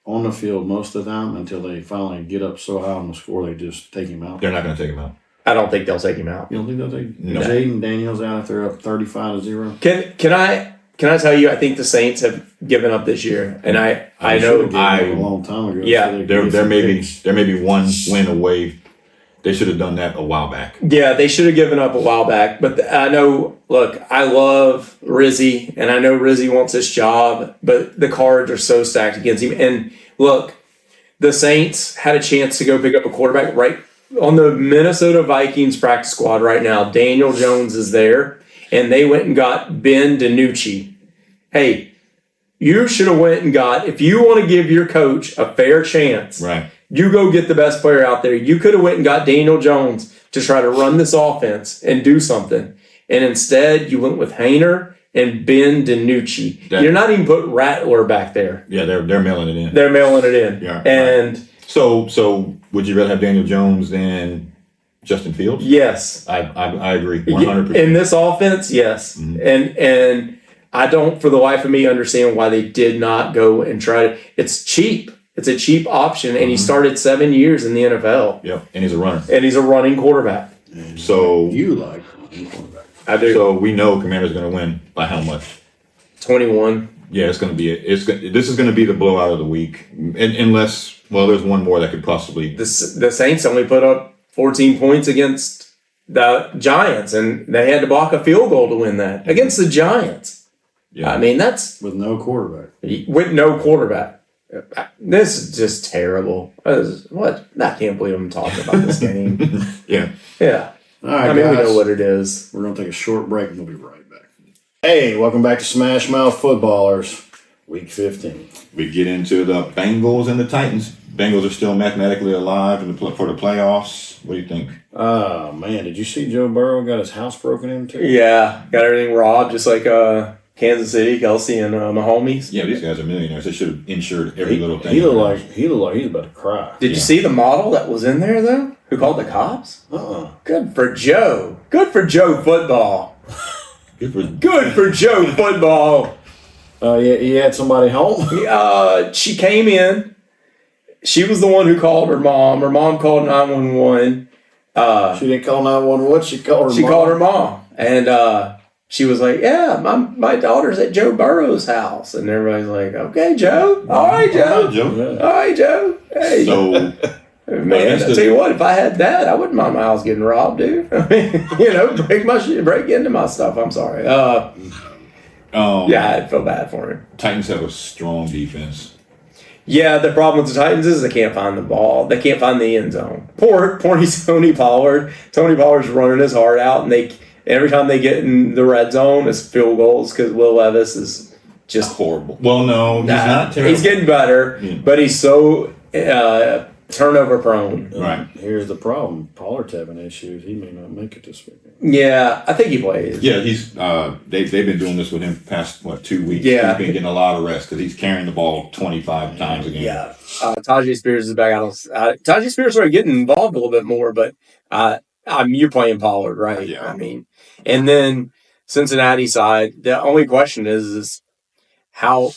on the field most of the time until they finally get up so high on the score they just take him out? they're not going to take him out. I don't think they'll take him out. You don't think they'll take No. Jaden Daniels out if they're up 35-0? Can I tell you? I think the Saints have given up this year, and I know Should've given up a long time ago. Yeah. so they could There get some may be picks. there may be one win away. They should have done that a while back. Yeah, they should have given up a while back. But I know, look, I love Rizzy, and I know Rizzy wants this job, but the cards are so stacked against him. And look, the Saints had a chance to go pick up a quarterback right on the Minnesota Vikings practice squad right now. Daniel Jones is there, and they went and got Ben DiNucci. Hey, you should have went and got, if you want to give your coach a fair chance, Right. you go get the best player out there. You could have went and got Daniel Jones to try to run this offense and do something. And instead, you went with Hayner and Ben DiNucci. You're not even put Rattler back there. Yeah, they're mailing it in. They're mailing it in. Yeah, and So would you rather have Daniel Jones than Justin Fields? yes, I agree 100%. in this offense, yes. And I don't, for the life of me, understand why they did not go and try to. It's cheap. It's a cheap option, and he started 7 years in the NFL. Yep, and he's a runner. And he's a running quarterback. So You like running quarterback. I do. so we know Commander's going to win by how much? 21. Yeah, it's going to be this is going to be the blowout of the week, unless there's one more that could possibly. The Saints only put up 14 points against the Giants, and they had to block a field goal to win that against the Giants. Yeah. I mean, that's With no quarterback. with no quarterback. This is just terrible. What? I can't believe I'm talking about this game. Yeah. Yeah. All right, I mean, we guys. know what it is. We're going to take a short break and we'll be right back. Hey, welcome back to SmashMouth Footballerz, Week 15. We get into the Bengals and the Titans. Bengals are still mathematically alive for the playoffs. What do you think? Oh, man. Did you see Joe Burrow got his house broken into? Yeah. Got everything robbed, just like Kansas City, Kelsey, and Mahomes. Yeah, these guys are millionaires. They should have insured every little thing. He looked like he's about to cry. Did you see the model that was in there, though? Who called the cops? Good for Joe. Good for Joe football. Good for Joe football. Yeah, he had somebody home. She came in. She was the one who called her mom. Her mom called 911. She didn't call 911. She called her She mom. called her mom. And she was like, yeah, my daughter's at Joe Burrow's house. And everybody's like, okay, Joe. All right, Joe. Joe. All right, Joe. Hey. So Man, I tell you what, if I had that, I wouldn't mind my house getting robbed, dude. I mean, break into my stuff. I'm sorry. Yeah, I feel bad for him. Titans have a strong defense. Yeah, the problem with the Titans is they can't find the ball. They can't find the end zone. Poor Tony Pollard. Tony Pollard's running his heart out, and every time they get in the red zone, it's field goals because Will Levis is just Horrible. Well, no, he's not terrible. He's getting better, but he's so turnover prone. Right. Here's the problem. Pollard's having issues. He may not make it this weekend. Yeah, I think he plays. Yeah, he's they've been doing this with him past 2 weeks. Yeah. He's been getting a lot of rest because he's carrying the ball 25 times a game. Yeah. Tajay Spears is back. Tajay Spears started getting involved a little bit more, but you're playing Pollard, right? Yeah. I mean, and then Cincinnati side, the only question is how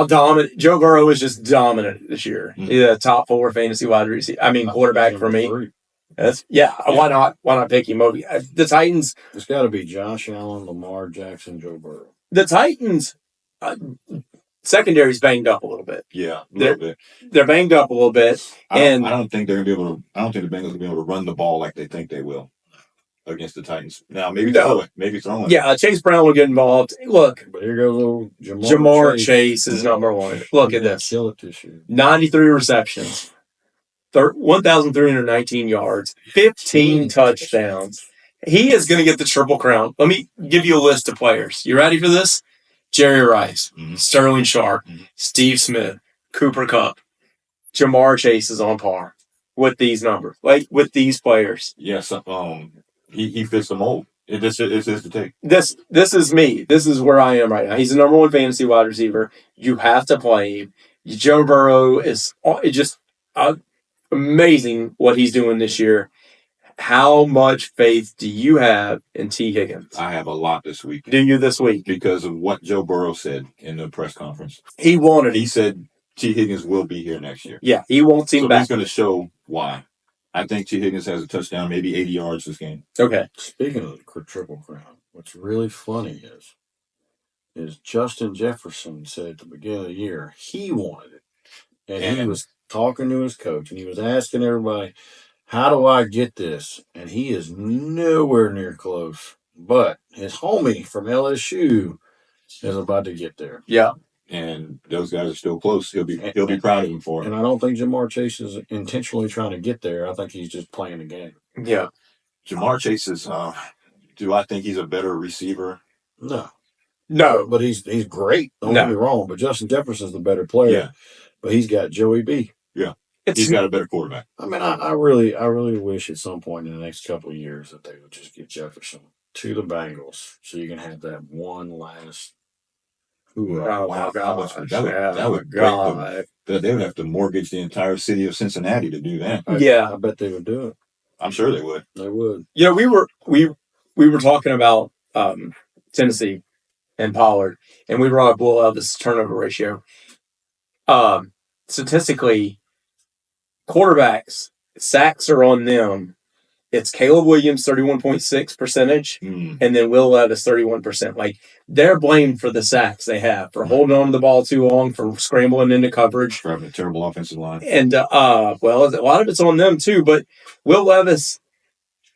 dominant. Joe Burrow is just dominant this year. He's a top 4 fantasy wide receiver. Quarterback for me. Why not? Why not pick him over? The Titans. It's got to be Josh Allen, Lamar Jackson, Joe Burrow. The Titans. Secondary's banged up a little bit. Yeah, a little bit. They're banged up a little bit, I don't think they're gonna be able to. I don't think the Bengals will be able to run the ball like they think they will against the Titans. Now, maybe throwing. Yeah, Chase Brown will get involved. Look, But here goes little Jamar Chase is number one. Look at this. Kill it this year. 93 receptions, 1,319 yards, 15 touchdowns. He is going to get the Triple Crown. Let me give you a list of players. You ready for this? Jerry Rice, Sterling Sharp, Steve Smith, Cooper Kupp. Jamar Chase is on par with these numbers, like with these players. Yes, he fits the mold. It's his to take. This is me. This is where I am right now. He's the number one fantasy wide receiver. You have to play him. Joe Burrow is just amazing what he's doing this year. How much faith do you have in T. Higgins? I have a lot this week. Do you this week? Because of what Joe Burrow said in the press conference. He said T. Higgins will be here next year. Yeah, he won't seem back. He's going to show why. I think T. Higgins has a touchdown, maybe 80 yards this game. Okay. Speaking of the Triple Crown, what's really funny is Justin Jefferson said at the beginning of the year he wanted it. And he was talking to his coach, and he was asking everybody, how do I get this? And he is nowhere near close. But his homie from LSU is about to get there. Yeah. And those guys are still close. He'll be proud of him for it. And I don't think Jamar Chase is intentionally trying to get there. I think he's just playing the game. Yeah. Jamar Chase is, do I think he's a better receiver? No. No. But he's great. Don't get me wrong. But Justin Jefferson's the better player. Yeah. But he's got Joey B. Yeah. He's got a better quarterback. I mean, I really wish at some point in the next couple of years that they would just get Jefferson to the Bengals so you can have that one last hoorah. Wow, that would break they would have to mortgage the entire city of Cincinnati to do that. I bet they would do it. I'm sure they would. They would. You know, we were talking about Tennessee and Pollard, and we brought up Will Levis turnover ratio. Statistically, quarterbacks, sacks are on them. It's Caleb Williams, 31.6%, and then Will Levis, 31%. Like, they're blamed for the sacks they have, for holding on to the ball too long, for scrambling into coverage. For having a terrible offensive line. And, well, a lot of it's on them too, but Will Levis,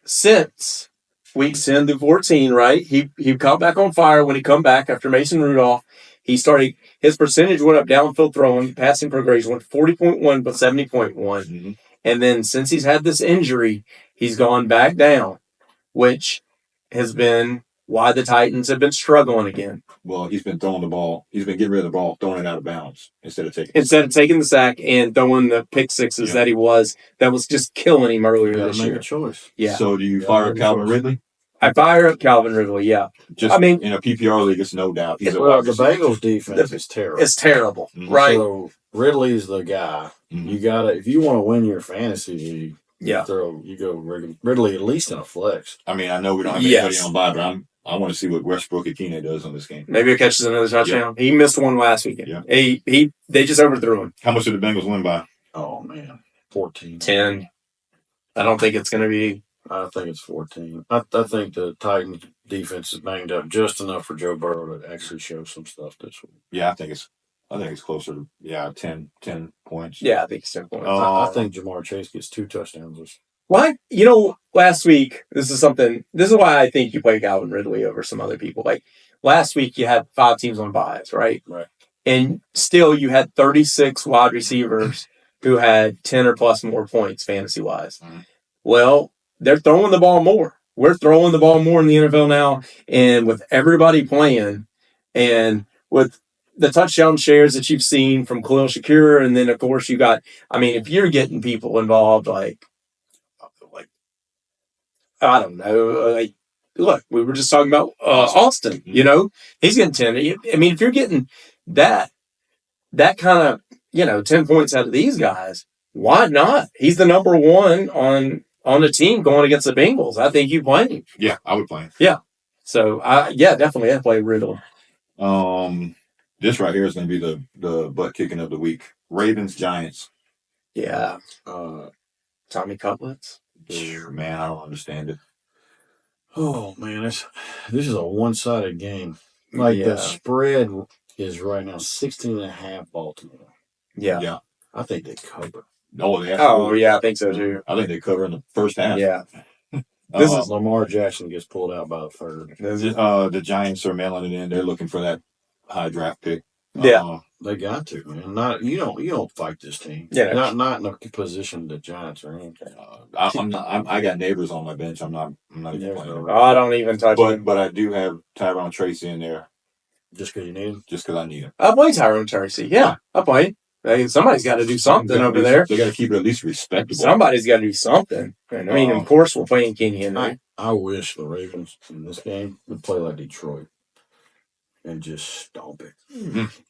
since weeks 10 through 14, right, he caught back on fire when he come back after Mason Rudolph. He started, his percentage went up downfield throwing, passing progression went 40.1 but 70.1. Mm-hmm. And then since he's had this injury, he's gone back down, which has been why the Titans have been struggling again. Well, he's been throwing the ball. He's been getting rid of the ball, throwing it out of bounds instead of taking the sack and throwing the pick sixes that was just killing him earlier this year. Make a choice. Yeah. So do you fire up Calvin Ridley? I fire up Calvin Ridley, yeah. I mean, in a PPR league, it's no doubt. The Bengals defense is terrible. It's terrible, right? So Ridley's the guy. Mm-hmm. You gotta, if you want to win your fantasy league, you go Ridley at least in a flex. I mean, I know we don't have anybody on bye, but I want to see what Westbrook Akine does on this game. Maybe he catches another touchdown. Yeah. He missed one last weekend. Yeah. They just overthrew him. How much did the Bengals win by? Oh man, 14. 10. I don't think it's going to be. I think it's 14. I think the Titans defense is banged up just enough for Joe Burrow to actually show some stuff this week. Yeah, I think it's closer to 10 points. Yeah, I think it's 10 points. I think Jamar Chase gets 2 touchdowns. Why? Last week, this is why I think you play Calvin Ridley over some other people. Like, last week you had 5 teams on buys, right? Right. And still you had 36 wide receivers who had 10 or plus more points fantasy-wise. Mm-hmm. Well, they're throwing the ball more. We're throwing the ball more in the NFL now, and with everybody playing, and with the touchdown shares that you've seen from Khalil Shakir, and then, of course, you got, if you're getting people involved, like I don't know, look, we were just talking about Austin, he's getting 10. If you're getting that kind of, 10 points out of these guys, why not? He's the number one on the team going against the Bengals. I think you play him. Yeah, I would play him. Yeah. So, definitely I'd play Riddle. This right here is going to be the butt kicking of the week. Ravens, Giants. Yeah. Tommy Cutlets. Man, I don't understand it. Oh, man, this is a one-sided game. The spread is right now 16.5 Baltimore. Yeah. Yeah. I think they cover. Yeah, I think so too. I think they cover in the first half. Yeah. This is Lamar Jackson gets pulled out by the third. The Giants are mailing it in. They're looking for that high draft pick. Yeah. They got to, man. You don't fight this team. Yeah. Not in a position the Giants are in. I got neighbors on my bench. I'm not even playing. I don't even touch him. But I do have Tyrone Tracy in there. Just because you need him? Just because I need him. I play Tyrone Tracy. Yeah. I play. Hey, somebody's got to do something over there. They got to keep it at least respectable. Somebody's got to do something. And, I mean, of course, we're playing King Henry. I wish the Ravens in this game would play like Detroit and just stomp it,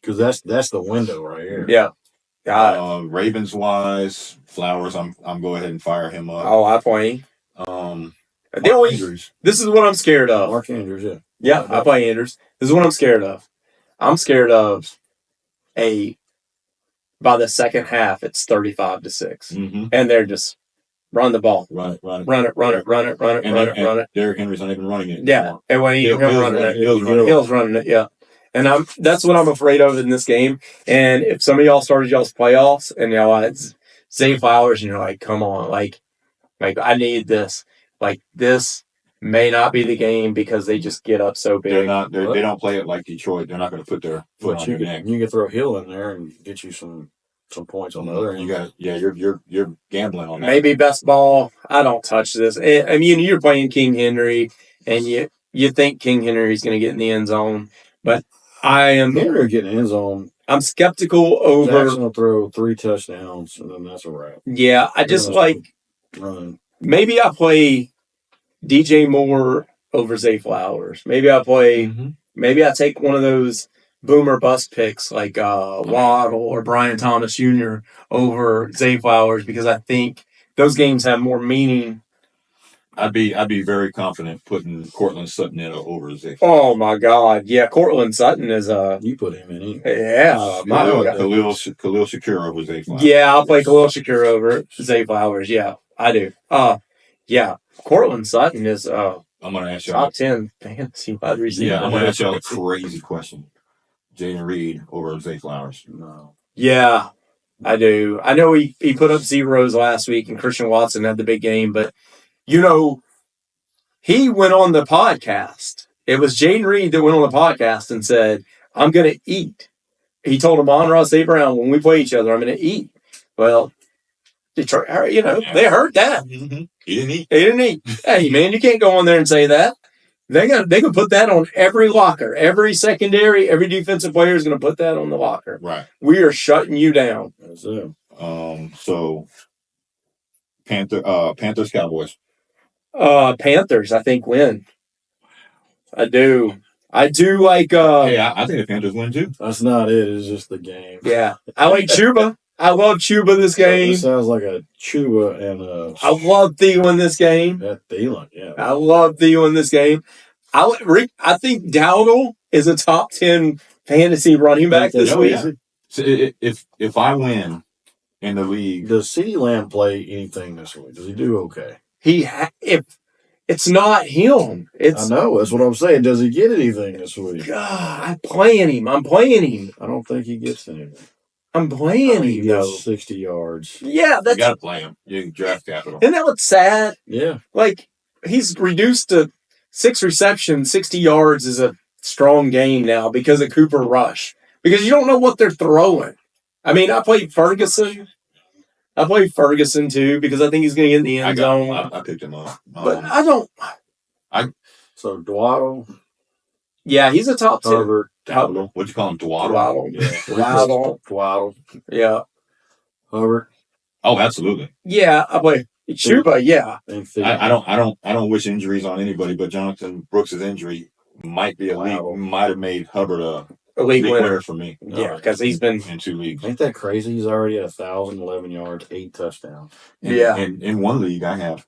because that's the window right here. Yeah. Ravens wise, Flowers, I'm go ahead and fire him up. Oh, I play. Andrews. This is what I'm scared of. Mark Andrews, yeah. Yeah, I play Andrews. This is what I'm scared of. I'm scared of by the second half, it's 35-6. And they're just run the ball. Right. Run it. Derrick Henry's not even running it. Yeah. And when he's Hill's running it, yeah. And that's what I'm afraid of in this game. And if some of y'all started y'all's playoffs and it's Zay Flowers and you're like, come on, like I need this. Like this may not be the game because they just get up so big. They don't play it like Detroit. They're not going to put their foot on your neck. You can throw Hill in there and get you some points on the other end. You're gambling on that. Maybe best ball. I don't touch this. I mean, you're playing King Henry, and you think King Henry's going to get in the end zone, but Henry getting in the end zone. I'm skeptical over. Jackson will throw 3 touchdowns, and then that's a wrap. Yeah, I just running. Maybe I play DJ Moore over Zay Flowers. Maybe I play. Maybe I take one of those boomer bust picks like Waddle or Brian Thomas Jr. over Zay Flowers because I think those games have more meaning. I'd be very confident putting Cortland Sutton in over Zay. Oh my God, yeah, Cortland Sutton is you put him in anyway. Yeah, Khalil Shakir over Zay Flowers. Yeah, I'll play Khalil Shakir over Zay Flowers. Yeah, I do. Yeah, Cortland Sutton is I'm gonna ask y'all top 10 fantasy wide receiver. Yeah, I'm gonna ask y'all a crazy question. Jaden Reed over Zay Flowers. No. Yeah, I do. I know he put up zeros last week, and Christian Watson had the big game, but he went on the podcast. It was Jaden Reed that went on the podcast and said, "I'm going to eat." He told Amon-Ra St. Brown, "When we play each other, I'm going to eat." Well, Detroit, they heard that. He didn't eat. He didn't eat. Hey, man, you can't go on there and say that. They can put that on every locker. Every secondary, every defensive player is going to put that on the locker. Right. We are shutting you down. That's it. So Panthers, Cowboys. Panthers, I think, win. I do. I do like. Hey, I think the Panthers win too. That's not it. It's just the game. Yeah, I like Chuba. I love Chuba this game. It sounds like a Chuba and a. I love Thielen this game. That Thielen, yeah. I love Thielen this game. I think Dowdle is a top 10 fantasy running back this week. Yeah. So if I win in the league, does CeeDee Lamb play anything this week? Does he do okay? If it's not him, I know that's what I'm saying. Does he get anything this week? God, I'm playing him. I don't think he gets anything. I'm playing him though. 60 yards. Yeah, you gotta play him. You draft capital. Isn't that what's sad? Yeah. Like he's reduced to 6 receptions, 60 yards is a strong game now because of Cooper Rush. Because you don't know what they're throwing. I mean, I played Ferguson too because I think he's going to get in the end zone. I picked him up. But I don't. So Dwaddle. Yeah, he's a top 10. Herbert. What'd you call him? Dwaddle? Dwaddle. Yeah. Herbert. Oh, absolutely. Yeah, I play Chuba. Yeah. I don't wish injuries on anybody, but Jonathan Brooks' injury might have made Hubbard a league winner for me. Yeah, because he's been in 2 leagues. Ain't that crazy? He's already at 1,011 yards, 8 touchdowns. In one league, I have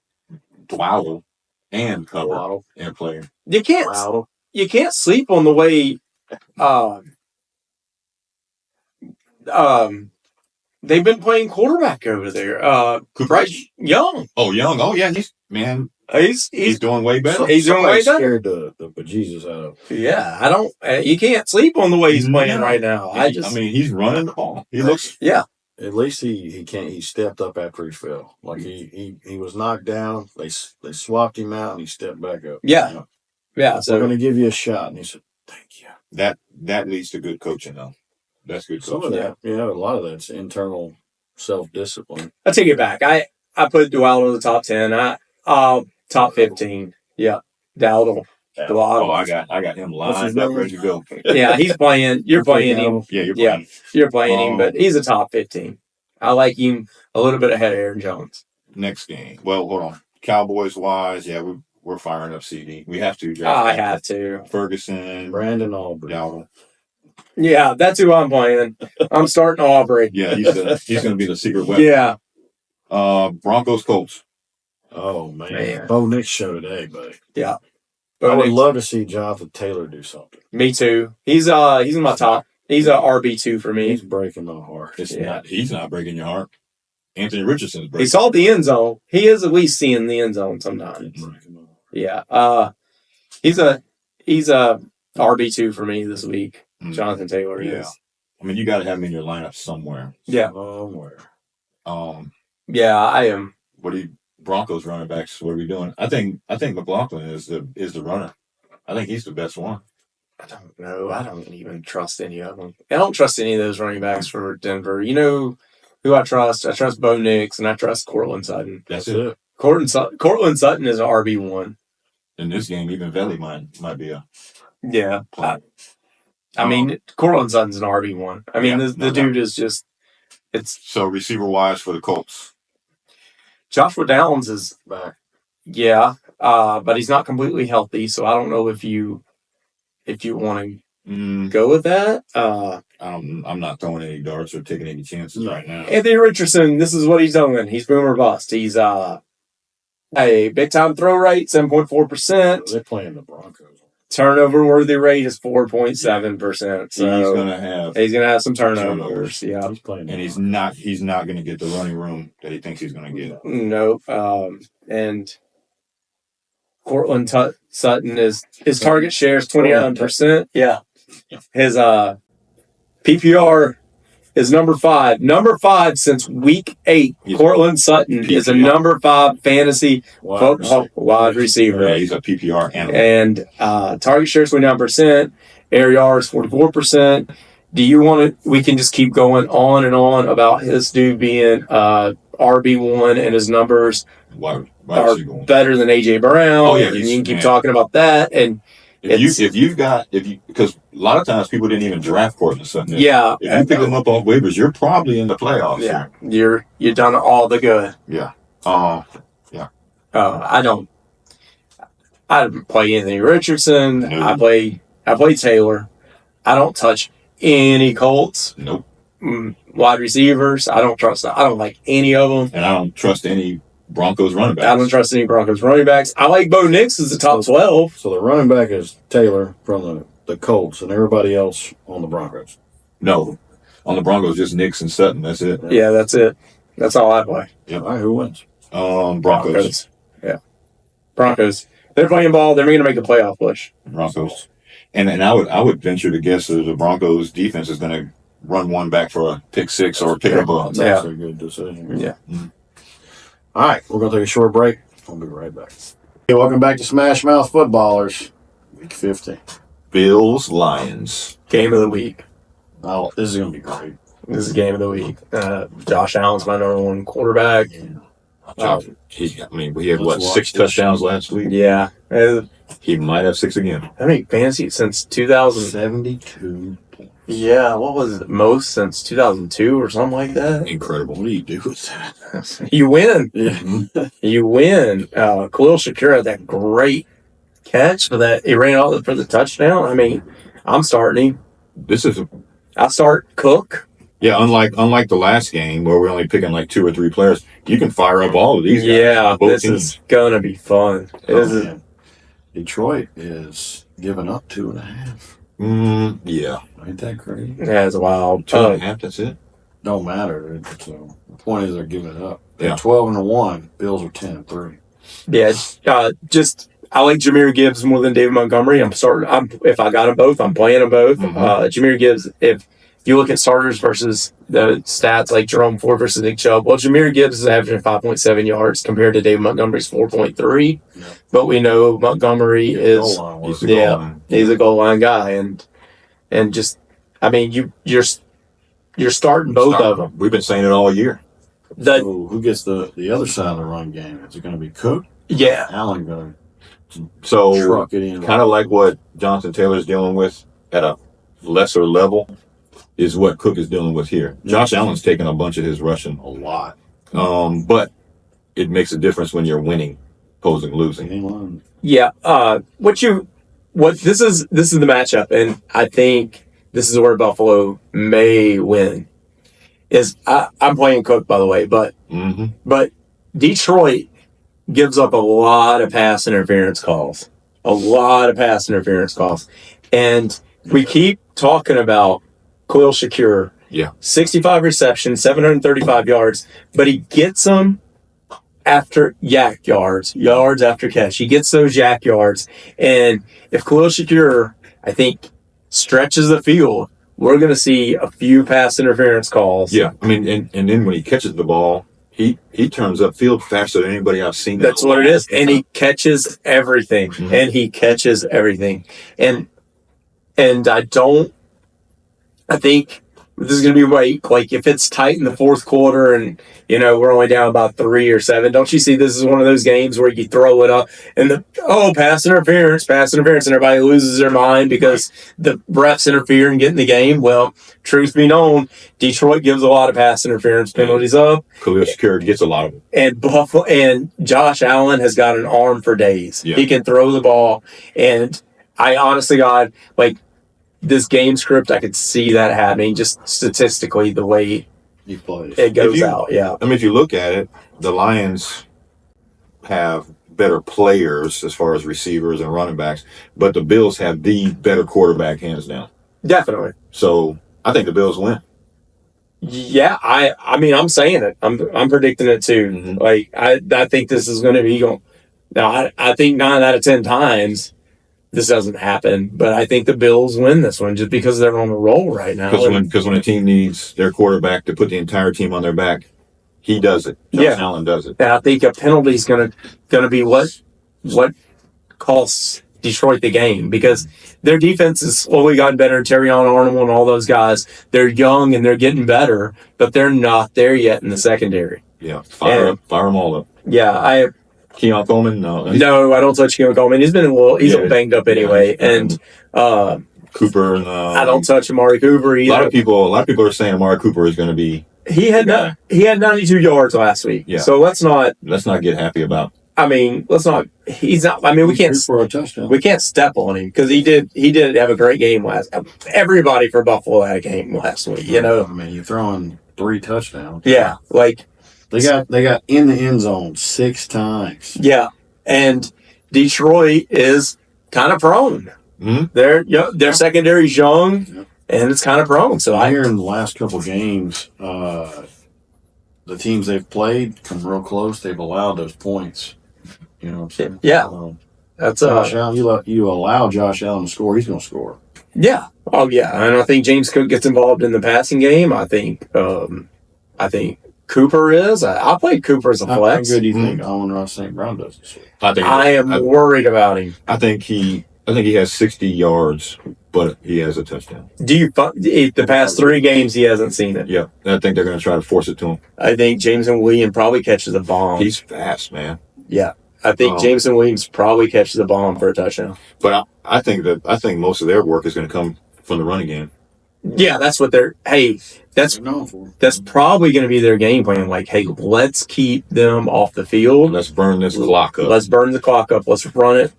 Dwaddle and Hubbard in a player. You can't sleep on the way. They've been playing quarterback over there. Bryce Young. Oh, Young. Oh, yeah. He's doing way better. He's doing way better. Scared the bejesus out of. Yeah, I don't. You can't sleep on the way he's playing right now. He's running the ball. He looks. Yeah. At least he can't. He stepped up after he fell. Like he was knocked down. They swapped him out and he stepped back up. Yeah. Yeah. So we're going to give you a shot, and he said, "Thank you." That leads to good coaching, though. That's good coaching. Some of that, a lot of that's internal self-discipline. I take it back. I put Dowdle in the top 10. Top 15. Yeah, Dowdle. Glottal. Oh, I got him What's his lined up, name? ready to go. Yeah, he's playing. You're playing him. Yeah, you're Yeah, playing. you're playing him, but he's a top 15. I like him a little bit ahead of Aaron Jones. Next game. Well, hold on. Cowboys wise, yeah, we're firing up CD. We have to. I have to. Ferguson, Brandon Aubrey. Dowdle. Yeah, that's who I'm playing. I'm starting Aubrey. Yeah, he's going to be the secret weapon. Yeah. Broncos Colts. Oh man. Bo Nix show today, buddy. Yeah. I would love to see Jonathan Taylor do something. Me too. He's in my top. He's a RB2 for me. He's breaking my heart. He's not breaking your heart. Anthony Richardson's breaking. He saw the end zone. He is at least seeing the end zone sometimes. Yeah. He's a RB2 for me this week. Jonathan Taylor is. I mean, you got to have him in your lineup somewhere. Yeah. Somewhere. Yeah, I am. Broncos running backs? What are we doing? I think McLaughlin is the runner. I think he's the best one. I don't know. I don't even trust any of them. I don't trust any of those running backs for Denver. You know who I trust? I trust Bo Nix and I trust Cortland Sutton. That's it. Cortland Sutton is an RB1. In this game, even Veli might be a player. I mean, Cortland Sutton's an RB1. I mean, the dude is just. It's so receiver wise for the Colts. Joshua Downs is back. Yeah, but he's not completely healthy, so I don't know if you want to go with that. I'm not throwing any darts or taking any chances right now. Anthony Richardson, this is what he's doing. He's boom or bust. He's a big time throw rate, 7.4%. They're playing the Broncos. Turnover worthy rate is 4.7%. So he's gonna have some turnovers. Yeah, he's playing, and he's not gonna get the running room that he thinks he's gonna get. Nope. And Cortland Sutton his target share is 29%. Yeah, his PPR is number 5. Number 5 since week 8. Cortland Sutton PPR. Is a number 5 fantasy wide receiver. Yeah, he's a PPR animal. And target share is 29%. Air yards 44%. Do you want to? We can just keep going on and on about this dude being RB1 and his numbers are better than AJ Brown. Oh yeah, and you can keep talking about that. And because a lot of times people didn't even draft Cortland Sutton. Yeah, if you pick them up off waivers, you're probably in the playoffs. Yeah, you're done all the good. Yeah. I don't play Anthony Richardson. No. I play Taylor. I don't touch any Colts. Nope. Wide receivers. I don't like any of them. And I don't trust any Broncos running backs. I don't trust any Broncos running backs. I like Bo Nix as the top 12. So the running back is Taylor from the Colts, and everybody else on the Broncos. No. On the Broncos, just Nix and Sutton. That's it. Yeah, that's it. That's all I play. Yep. All right, who wins? Broncos. Yeah. Broncos. They're playing ball. They're going to make a playoff push. Broncos. And I would venture to guess that the Broncos defense is going to run one back for a pick six or pick up a. That's a good decision. Yeah. Mm-hmm. All right, we're going to take a short break. We'll be right back. Hey, welcome back to SmashMouth Footballerz, Week 50. Bills Lions Game of the week. Oh, this is going to be great. This is game of the week. Josh Allen's my number 1 quarterback. He had 6 touchdowns last week? Yeah. He might have 6 again. How many fantasy since 2072 points. Yeah, what was it? Most since 2002 or something like that? Incredible. What do you do with that? You win. Yeah. You win. Khalil Shakir had that great catch for that. He ran out for the touchdown. I mean, I'm starting him. I start Cook. Yeah, unlike the last game where we're only picking like 2 or 3 players, you can fire up all of these guys. Yeah, this is gonna be fun. Detroit is giving up 2.5. Yeah. Ain't that crazy? Yeah, it's wild. 2.5, that's it? Don't matter. So the point is they're giving it up. They're Yeah. 12-1. Bills are 10-3. Yeah, I like Jahmyr Gibbs more than David Montgomery. If I got them both, I'm playing them both. Mm-hmm. Jahmyr Gibbs, if you look at starters versus the stats like Jerome Ford versus Nick Chubb, well, Jahmyr Gibbs is averaging 5.7 yards compared to David Montgomery's 4.3. Yeah. But we know Montgomery is he's a goal line guy, and just I mean you're starting both of them. We've been saying it all year. So who gets the other side of the run game? Is it going to be Cook? Yeah, Allen going to So Truck it in. kind of like what Jonathan Taylor's dealing with at a lesser level is what Cook is dealing with here. Josh Allen's taking a bunch of his rushing, A lot. but it makes a difference when you're winning, opposing losing. Ain't lying. Yeah. This is the matchup, and I think this is where Buffalo may win. I'm playing Cook, by the way, but Detroit gives up a lot of pass interference calls. And we keep talking about Khalil Shakir. Yeah. 65 receptions, 735 yards, but he gets them after yak yards after catch. He gets those yak yards. And if Khalil Shakir, I think, stretches the field, we're going to see a few pass interference calls. Yeah. I mean, and then when he catches the ball, he turns upfield faster than anybody I've seen. That's what it is. And he catches everything. And I think this is going to be like if it's tight in the fourth quarter and, we're only down about 3 or 7, don't you see this is one of those games where you throw it up and pass interference, and everybody loses their mind because the refs interfere and get in the game? Well, truth be known, Detroit gives a lot of pass interference penalties up. Khalil Shakir gets a lot of them. And Buffalo and Josh Allen has got an arm for days. Yeah. He can throw the ball. And I honestly, God, this game script, I could see that happening just statistically the way He plays. it goes out. Yeah. I mean, if you look at it, the Lions have better players as far as receivers and running backs, but the Bills have the better quarterback hands down. Definitely. So I think the Bills win. Yeah, I mean, I'm saying it. I'm predicting it too. I think this is going to be going. Now, I think 9 out of 10 times this doesn't happen, but I think the Bills win this one just because they're on a roll right now. Because when a team needs their quarterback to put the entire team on their back, he does it. Josh Allen does it. And I think a penalty is going to be what costs Detroit the game, because their defense has slowly gotten better. Terrion Arnold and all those guys, they're young and they're getting better, but they're not there yet in the secondary. Yeah, fire them all up. Yeah, Keon Coleman, no, I don't touch Keon Coleman. He's been banged up anyway, and Cooper and I don't touch Amari Cooper either. A lot of people are saying Amari Cooper is going to be. He had 92 yards last week. Yeah. So let's not get happy about. I mean, let's not. He's not. I mean, we can't for a touchdown. We can't step on him because he did have a great game last. Everybody for Buffalo had a game last week. I mean, you're throwing 3 touchdowns. Yeah, they got in the end zone 6 times. Yeah, and Detroit is kind of prone. Mm-hmm. Their secondary's young, and it's kind of prone. So I hear in the last couple games, the teams they've played come real close. They've allowed those points. You know what I'm saying? Yeah, that's Josh Allen. You allow Josh Allen to score, he's going to score. Yeah. Oh yeah, and I think James Cook gets involved in the passing game. I think Cooper is. I played Cooper as a flex. How good do you think Amon-Ra St. Brown does this week? I am worried about him. I think he has 60 yards, but he has a touchdown. The past 3 games he hasn't seen it? Yeah, I think they're going to try to force it to him. I think Jameson Williams probably catches a bomb. He's fast, man. Yeah, I think Jameson Williams probably catches a bomb for a touchdown. But I think most of their work is going to come from the running game. Yeah, that's what they're. Hey, that's known for. That's probably going to be their game plan. Like, hey, let's keep them off the field. Let's burn this clock up. Let's burn the clock up. Let's run it.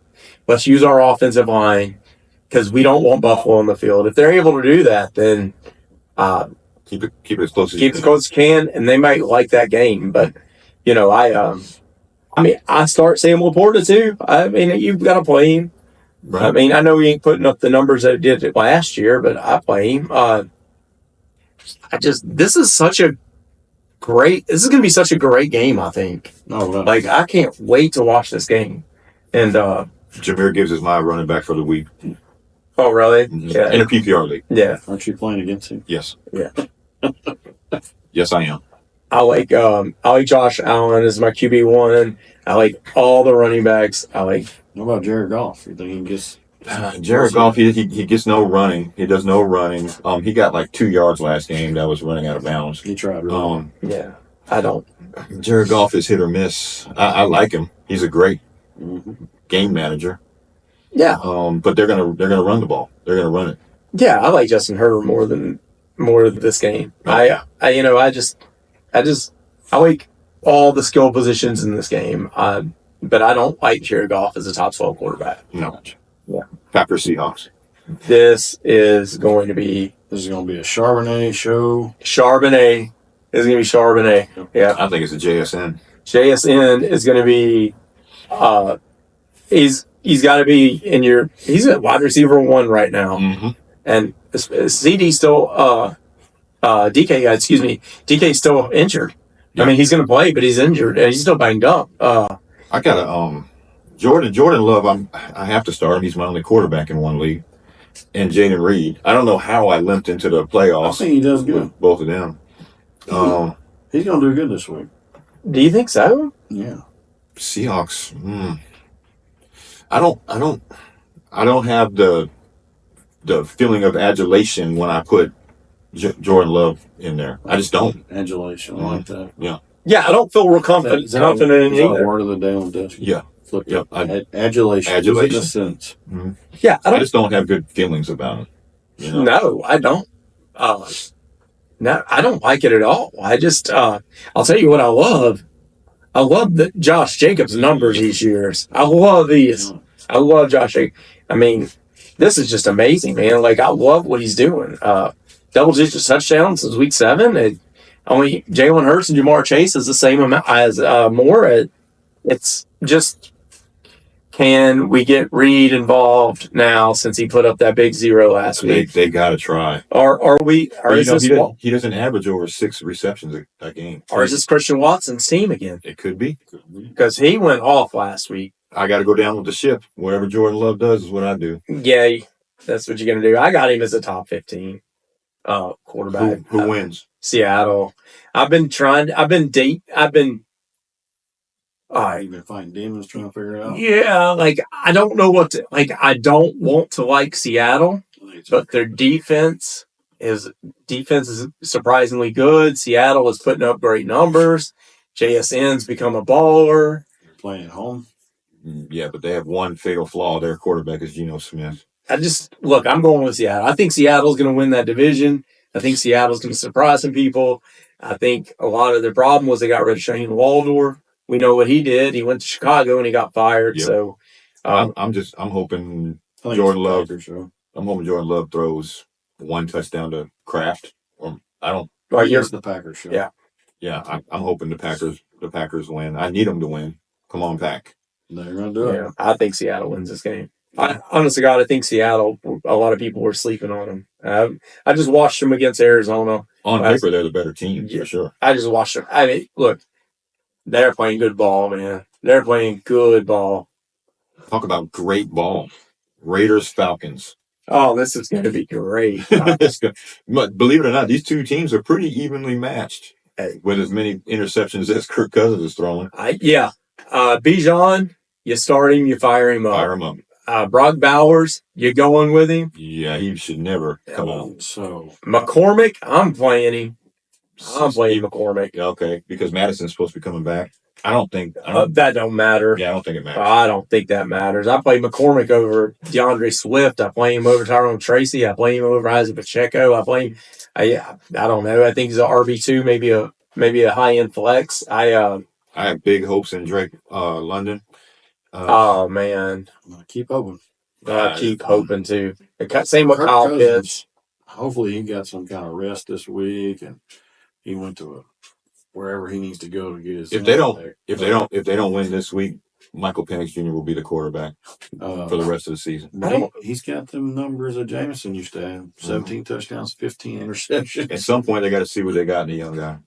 Let's use our offensive line because we don't want Buffalo on the field. If they're able to do that, then keep it as close as you can, and they might like that game. But I start Sam Laporta too. I mean, you've got to play him. Right. I mean, I know he ain't putting up the numbers that he did last year, but I play him. This is going to be such a great game, I think. Oh, right. Like, I can't wait to watch this game. And Jahmyr Gibbs is my running back for the week. Oh, really? Mm-hmm. Yeah. In a PPR league. Yeah. Aren't you playing against him? Yes. Yeah. Yes, I am. I like Josh Allen as my QB1. I like all the running backs. What about Jared Goff? You think he gets Jared Goff? He gets no running. He does no running. He got like 2 yards last game. That was running out of bounds. He tried. Yeah, I don't. Jared Goff is hit or miss. I like him. He's a great game manager. Yeah. But they're gonna run the ball. They're gonna run it. Yeah, I like Justin Herbert more of this game. Okay. I like all the skill positions in this game. But I don't like Jared Goff as a top 12 quarterback. No. Yeah. Packers Seahawks. This is going to be a Charbonnet show. Charbonnet. This is going to be Charbonnet. Yeah. I think it's a JSN. JSN is going to be he's got to be he's a wide receiver 1 right now. Mm-hmm. And CD still DK still injured. Yeah. I mean, he's going to play, but he's injured and he's still banged up. I got a Jordan Love. I have to start him. He's my only quarterback in one league. And Jaden Reed. I don't know how I limped into the playoffs. I think he does good. With both of them. He's going to do good this week. Do you think so? Yeah. Seahawks. I don't have the feeling of adulation when I put Jordan Love in there. I just don't. Adulation. I like that. Yeah. Yeah, I don't feel real confident in Is that either. a word of the day on the desk? Yeah. Flip Yep. Adulation. Adulation. Sense. Mm-hmm. Yeah, I just don't have good feelings about it. You know? No, I don't. No, I don't like it at all. I just, I'll tell you what I love. I love the Josh Jacobs numbers these years. I love these. I love Josh Jacobs. I mean, this is just amazing, man. Like, I love what he's doing. Double-digit touchdowns since week 7. Only Jalen Hurts and Jamar Chase is the same amount as Moore. It's just, can we get Reed involved now since he put up that big 0 last week? They got to try. He doesn't average over 6 receptions a game. Or is this Christian Watson's team again? It could be. Because he went off last week. I got to go down with the ship. Whatever Jordan Love does is what I do. Yeah, that's what you're going to do. I got him as a top 15 quarterback. Who wins? Seattle. I've been finding demons trying to figure it out. Yeah, like I don't know what to like. I don't want to like Seattle, but their defense is surprisingly good. Seattle is putting up great numbers. JSN's become a baller. They're playing at home. Yeah, but they have one fatal flaw. Their quarterback is Geno Smith. I'm going with Seattle. I think Seattle's going to win that division. I think Seattle's going to surprise some people. I think a lot of their problem was they got rid of Shane Waldorf. We know what he did. He went to Chicago and he got fired. Yep. So I'm hoping Jordan Love. I'm hoping Jordan Love throws 1 touchdown to Kraft. Here's the Packers show. Yeah. Yeah, I'm hoping the Packers win. I need them to win. Come on, Pack. They're going to do it. I think Seattle wins this game. Honest to God, I think Seattle, a lot of people were sleeping on them. I just watched them against Arizona. On paper, they're the better team, for sure. I just watched them. I mean, look, they're playing good ball, man. They're playing good ball. Talk about great ball. Raiders, Falcons. Oh, this is going to be great. But believe it or not, these two teams are pretty evenly matched with as many interceptions as Kirk Cousins is throwing. Bijan, you start him, you fire him up. Fire him up. Brock Bowers, you going with him? Yeah, he should never come out. So McCormick, I'm playing him. I'm playing McCormick. Okay, because Madison's supposed to be coming back. That don't matter. Yeah, I don't think it matters. I don't think that matters. I play McCormick over DeAndre Swift. I play him over Tyrone Tracy. I play him over Isaac Pacheco. I play him. I don't know. I think he's an RB2, maybe a high end flex. I have big hopes in Drake London. Oh man, keep hoping. I keep hoping too. Same with Kyle Pitts. Hopefully, he got some kind of rest this week, and he went to wherever he needs to go to get his. If they don't win this week, Michael Penix Jr. will be the quarterback for the rest of the season. He's got them numbers that Jameson used to have: 17 touchdowns, 15 interceptions. At some point, they got to see what they got in the young guy.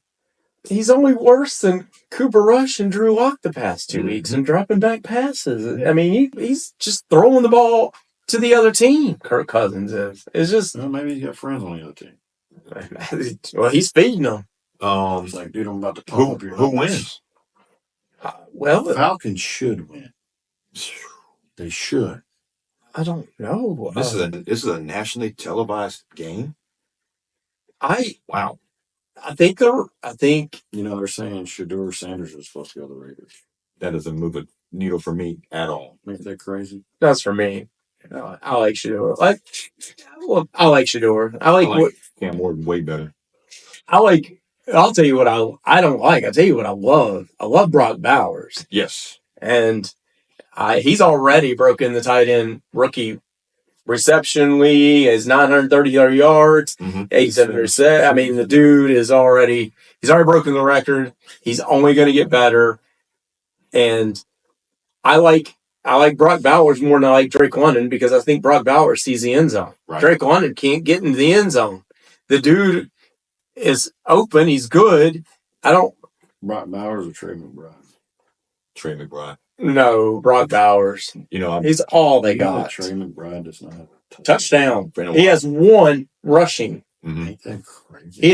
He's only worse than Cooper Rush and Drew Lock the past 2 weeks and dropping back passes. I mean, he's just throwing the ball to the other team. Kirk Cousins is. It's just maybe he's got friends on the other team. Well, he's feeding them. It's like, dude, I'm about to pump up your who wins? The Falcons should win. They should. I don't know. This is a nationally televised game. Wow. I think they're saying Shedeur Sanders is supposed to go to the Raiders. That doesn't move it needle for me at all. Ain't that crazy? That's for me. I like Shador. I like Shador. I like what Cam Ward way better. I like. I'll tell you what I don't like. I'll tell you what I love. I love Brock Bowers, Yes. and he's already broken the tight end rookie reception league. Has 930 yards, 87 receptions. I mean, the dude he's already broken the record. He's only going to get better, and I like Brock Bowers more than I like Drake London because I think Brock Bowers sees the end zone. Right. Drake London can't get into the end zone. The dude is open. He's good. I don't. Brock Bowers or Trey McBride? Trey McBride. No, Brock Bowers. He's all they got. Trey McBride does not have a touchdown. He has one rushing. Ain't that crazy? He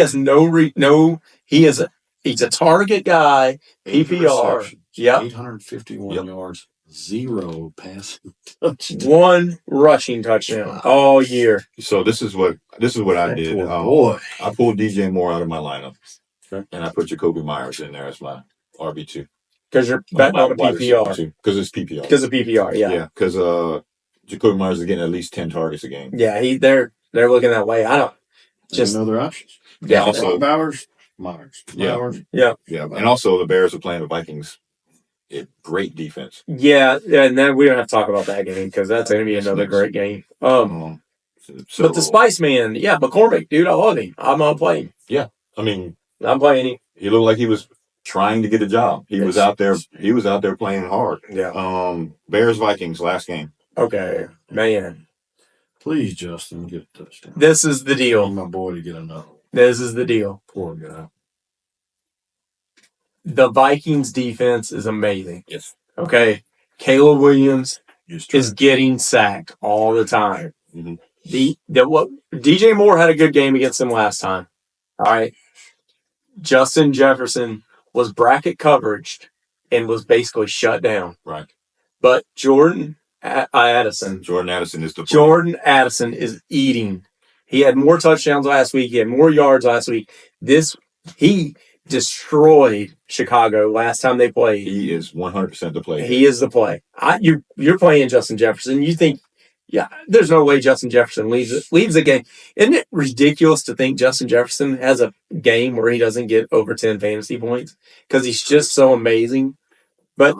has he's a target guy. PPR. Yep. 851 yards, 0 passing touchdowns. One rushing touchdown all year. So this is what I did. I pulled DJ Moore out of my lineup, and I put Jacoby Myers in there as my RB2. Because you're betting on a PPR. Because it's PPR. Because of PPR, yeah. Yeah, because Jacoby Myers is getting at least 10 targets a game. Yeah, they're looking that way. I don't just other options. Yeah, also Bowers, Myers. Yeah. And also the Bears are playing the Vikings. Great defense. Yeah, and then we don't have to talk about that game because that's going to be another great game. But the Spice Man, McCormick, dude, I love him. I'm not playing. Yeah, I mean, I'm playing him. He looked like he was trying to get a job. He was out there. He was out there playing hard. Yeah. Bears Vikings last game. Okay, man. Please, Justin, get a touchdown. This is the deal. I need my boy to get another. This is the deal. Poor guy. The Vikings defense is amazing. Yes. Okay. Caleb Williams is getting sacked all the time. DJ Moore had a good game against them last time. All right. Justin Jefferson was bracket coveraged and was basically shut down. Right. But Jordan Addison is the Jordan Addison is eating. He had more touchdowns last week. He had more yards last week. He destroyed Chicago last time they played. He is 100% the play. He is the play. You're playing Justin Jefferson. You think, there's no way Justin Jefferson leaves the game. Isn't it ridiculous to think Justin Jefferson has a game where he doesn't get over 10 fantasy points because he's just so amazing? But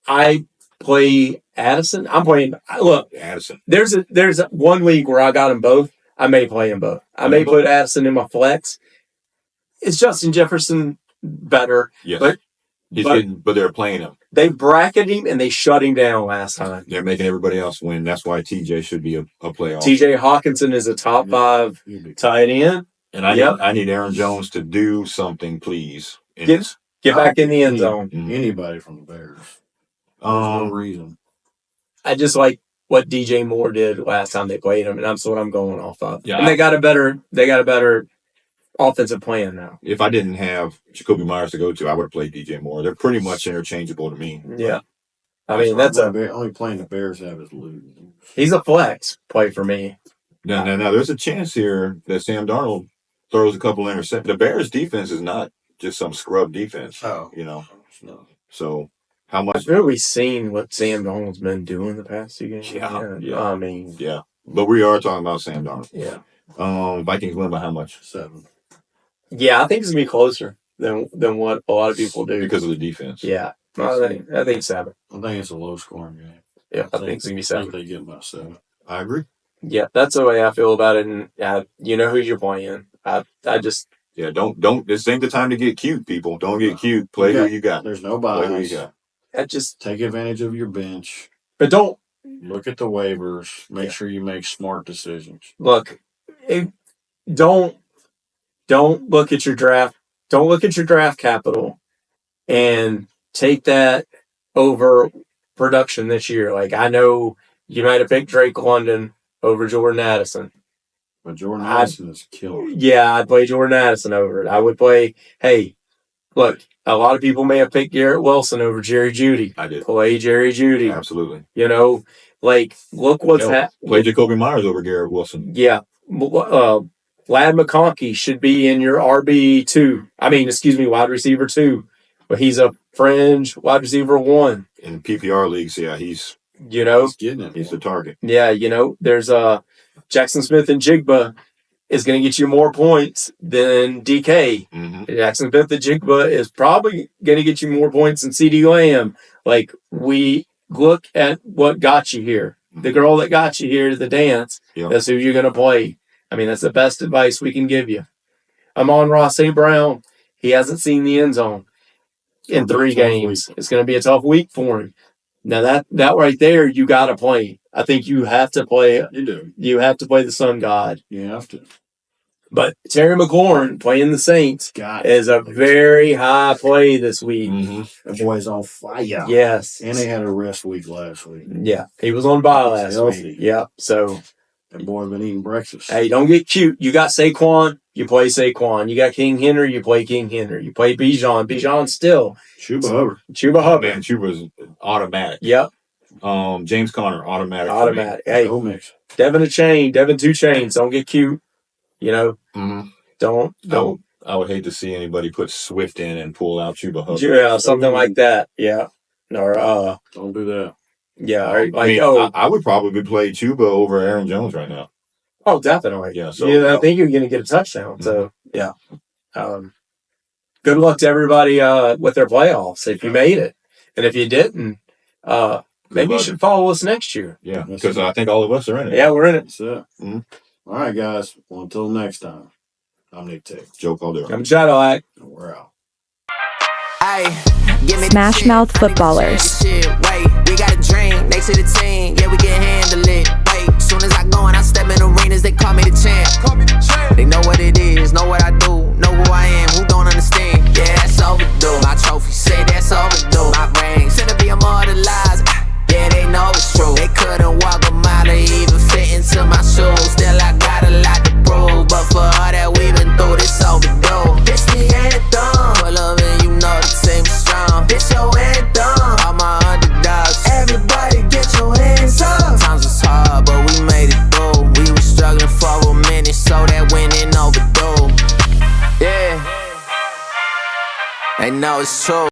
I play Addison. I'm playing. Look, Addison. There's one league where I got them both. I may play them both. I may put Addison in my flex. Is Justin Jefferson better? Yes. But they're playing him. They bracketed him and they shut him down last time. They're making everybody else win. That's why TJ should be a playoff. TJ Hawkinson is a top 5 tight end. And I need Aaron Jones to do something, please. Get back in the end zone. Anybody from the Bears. No reason. I just like what DJ Moore did last time they played him, and that's what I'm going off of. Yeah, and they got a better offensive plan now. If I didn't have Jacoby Myers to go to, I would have played DJ Moore. They're pretty much interchangeable to me. Yeah. I mean, that's only playing the Bears have is losing. He's a flex play for me. Now, there's a chance here that Sam Darnold throws a couple interceptions. The Bears defense is not just some scrub defense. Oh. No. So how much I've really seen what Sam Darnold's been doing the past 2 games. Yeah. I mean, yeah. But we are talking about Sam Darnold. Yeah. Vikings win by how much? 7. Yeah, I think it's gonna be closer than what a lot of people do because of the defense. Yeah, I think 7. I think it's a low scoring game. Yeah, I think it's gonna be 7. I think they get about 7. I agree. Yeah, that's the way I feel about it, and you know who you're playing. I just don't. This ain't the time to get cute, people. Don't get cute. Play who you got. There's no bias. Play who you got. Take advantage of your bench. But don't look at the waivers. Make sure you make smart decisions. Look, don't look at your draft. Don't look at your draft capital and take that over production this year. Like, I know you might have picked Drake London over Jordan Addison. But Jordan Addison is killing. Yeah, I'd play Jordan Addison over it. I would play, look, a lot of people may have picked Garrett Wilson over Jerry Jeudy. I did. Play Jerry Jeudy. Absolutely. Look what's happening. Play Jacoby Myers over Garrett Wilson. Yeah. Lad McConkey should be in your wide receiver 2. But he's a fringe wide receiver 1. in PPR leagues, yeah, he's getting it. He's the target. Yeah, there's Jackson Smith and Jigba is going to get you more points than DK. Mm-hmm. Jackson Smith and Jigba is probably going to get you more points than CD Lamb. Like, we look at what got you here. The girl that got you here to the dance, that's who you're going to play. I mean, that's the best advice we can give you. Amon-Ra St. Brown, he hasn't seen the end zone in 3 games. It's going to be a tough week for him. Now, that right there, you got to play. I think you have to play. You do. You have to play the Sun God. You have to. But Terry McLaurin playing the Saints is a very high play this week. Mm-hmm. The boy's on fire. Yes. And they had a rest week last week. Yeah. He was on bye last week. Yeah. So that boy been eating breakfast. Hey, don't get cute. You got Saquon, you play Saquon. You got King Henry, you play King Henry. You play Bijan. Bijan still. Chuba Hubbard. Man, Chuba's automatic. Yep. James Conner, automatic. Automatic. Hey, mix. Devin 2 chains. Don't get cute. Mm-hmm. Don't. I would hate to see anybody put Swift in and pull out Chuba Hubbard. Yeah, something like that. Yeah. Or don't do that. Yeah. I would probably play Chuba over Aaron Jones right now. Oh, definitely. Yeah. So I think you're going to get a touchdown. So yeah. Good luck to everybody with their playoffs if you made it, and if you didn't, maybe you should follow us next year. Yeah, because I think all of us are in it. Yeah, we're in it. That's it. Mm-hmm. All right, guys. Well, until next time, I'm Nick Tick. Joe Caldera. I'm Cadillac. And we're out. SmashMouth Footballerz. Wait, we got a dream next to the team. Yeah, we can handle it. Wait, soon as I go and I step in arenas, they call me the champ. They know what it is, know what I do, know who I am. Who don't understand? Yeah, that's overdue. My trophy say that's overdue. My ring said to be immortalized. Yeah, they know it's true. They couldn't walk a mile or even fit into my shoes. Still, I got a lot to prove. But for all that we've been through, this overdue. This the anthem. Pull up and you know the team is strong. This your anthem. All my underdogs. Everybody get your hands up. Sometimes it's hard, but we made it through. We were struggling for a minute, so that winning overdue. Yeah. They know it's true.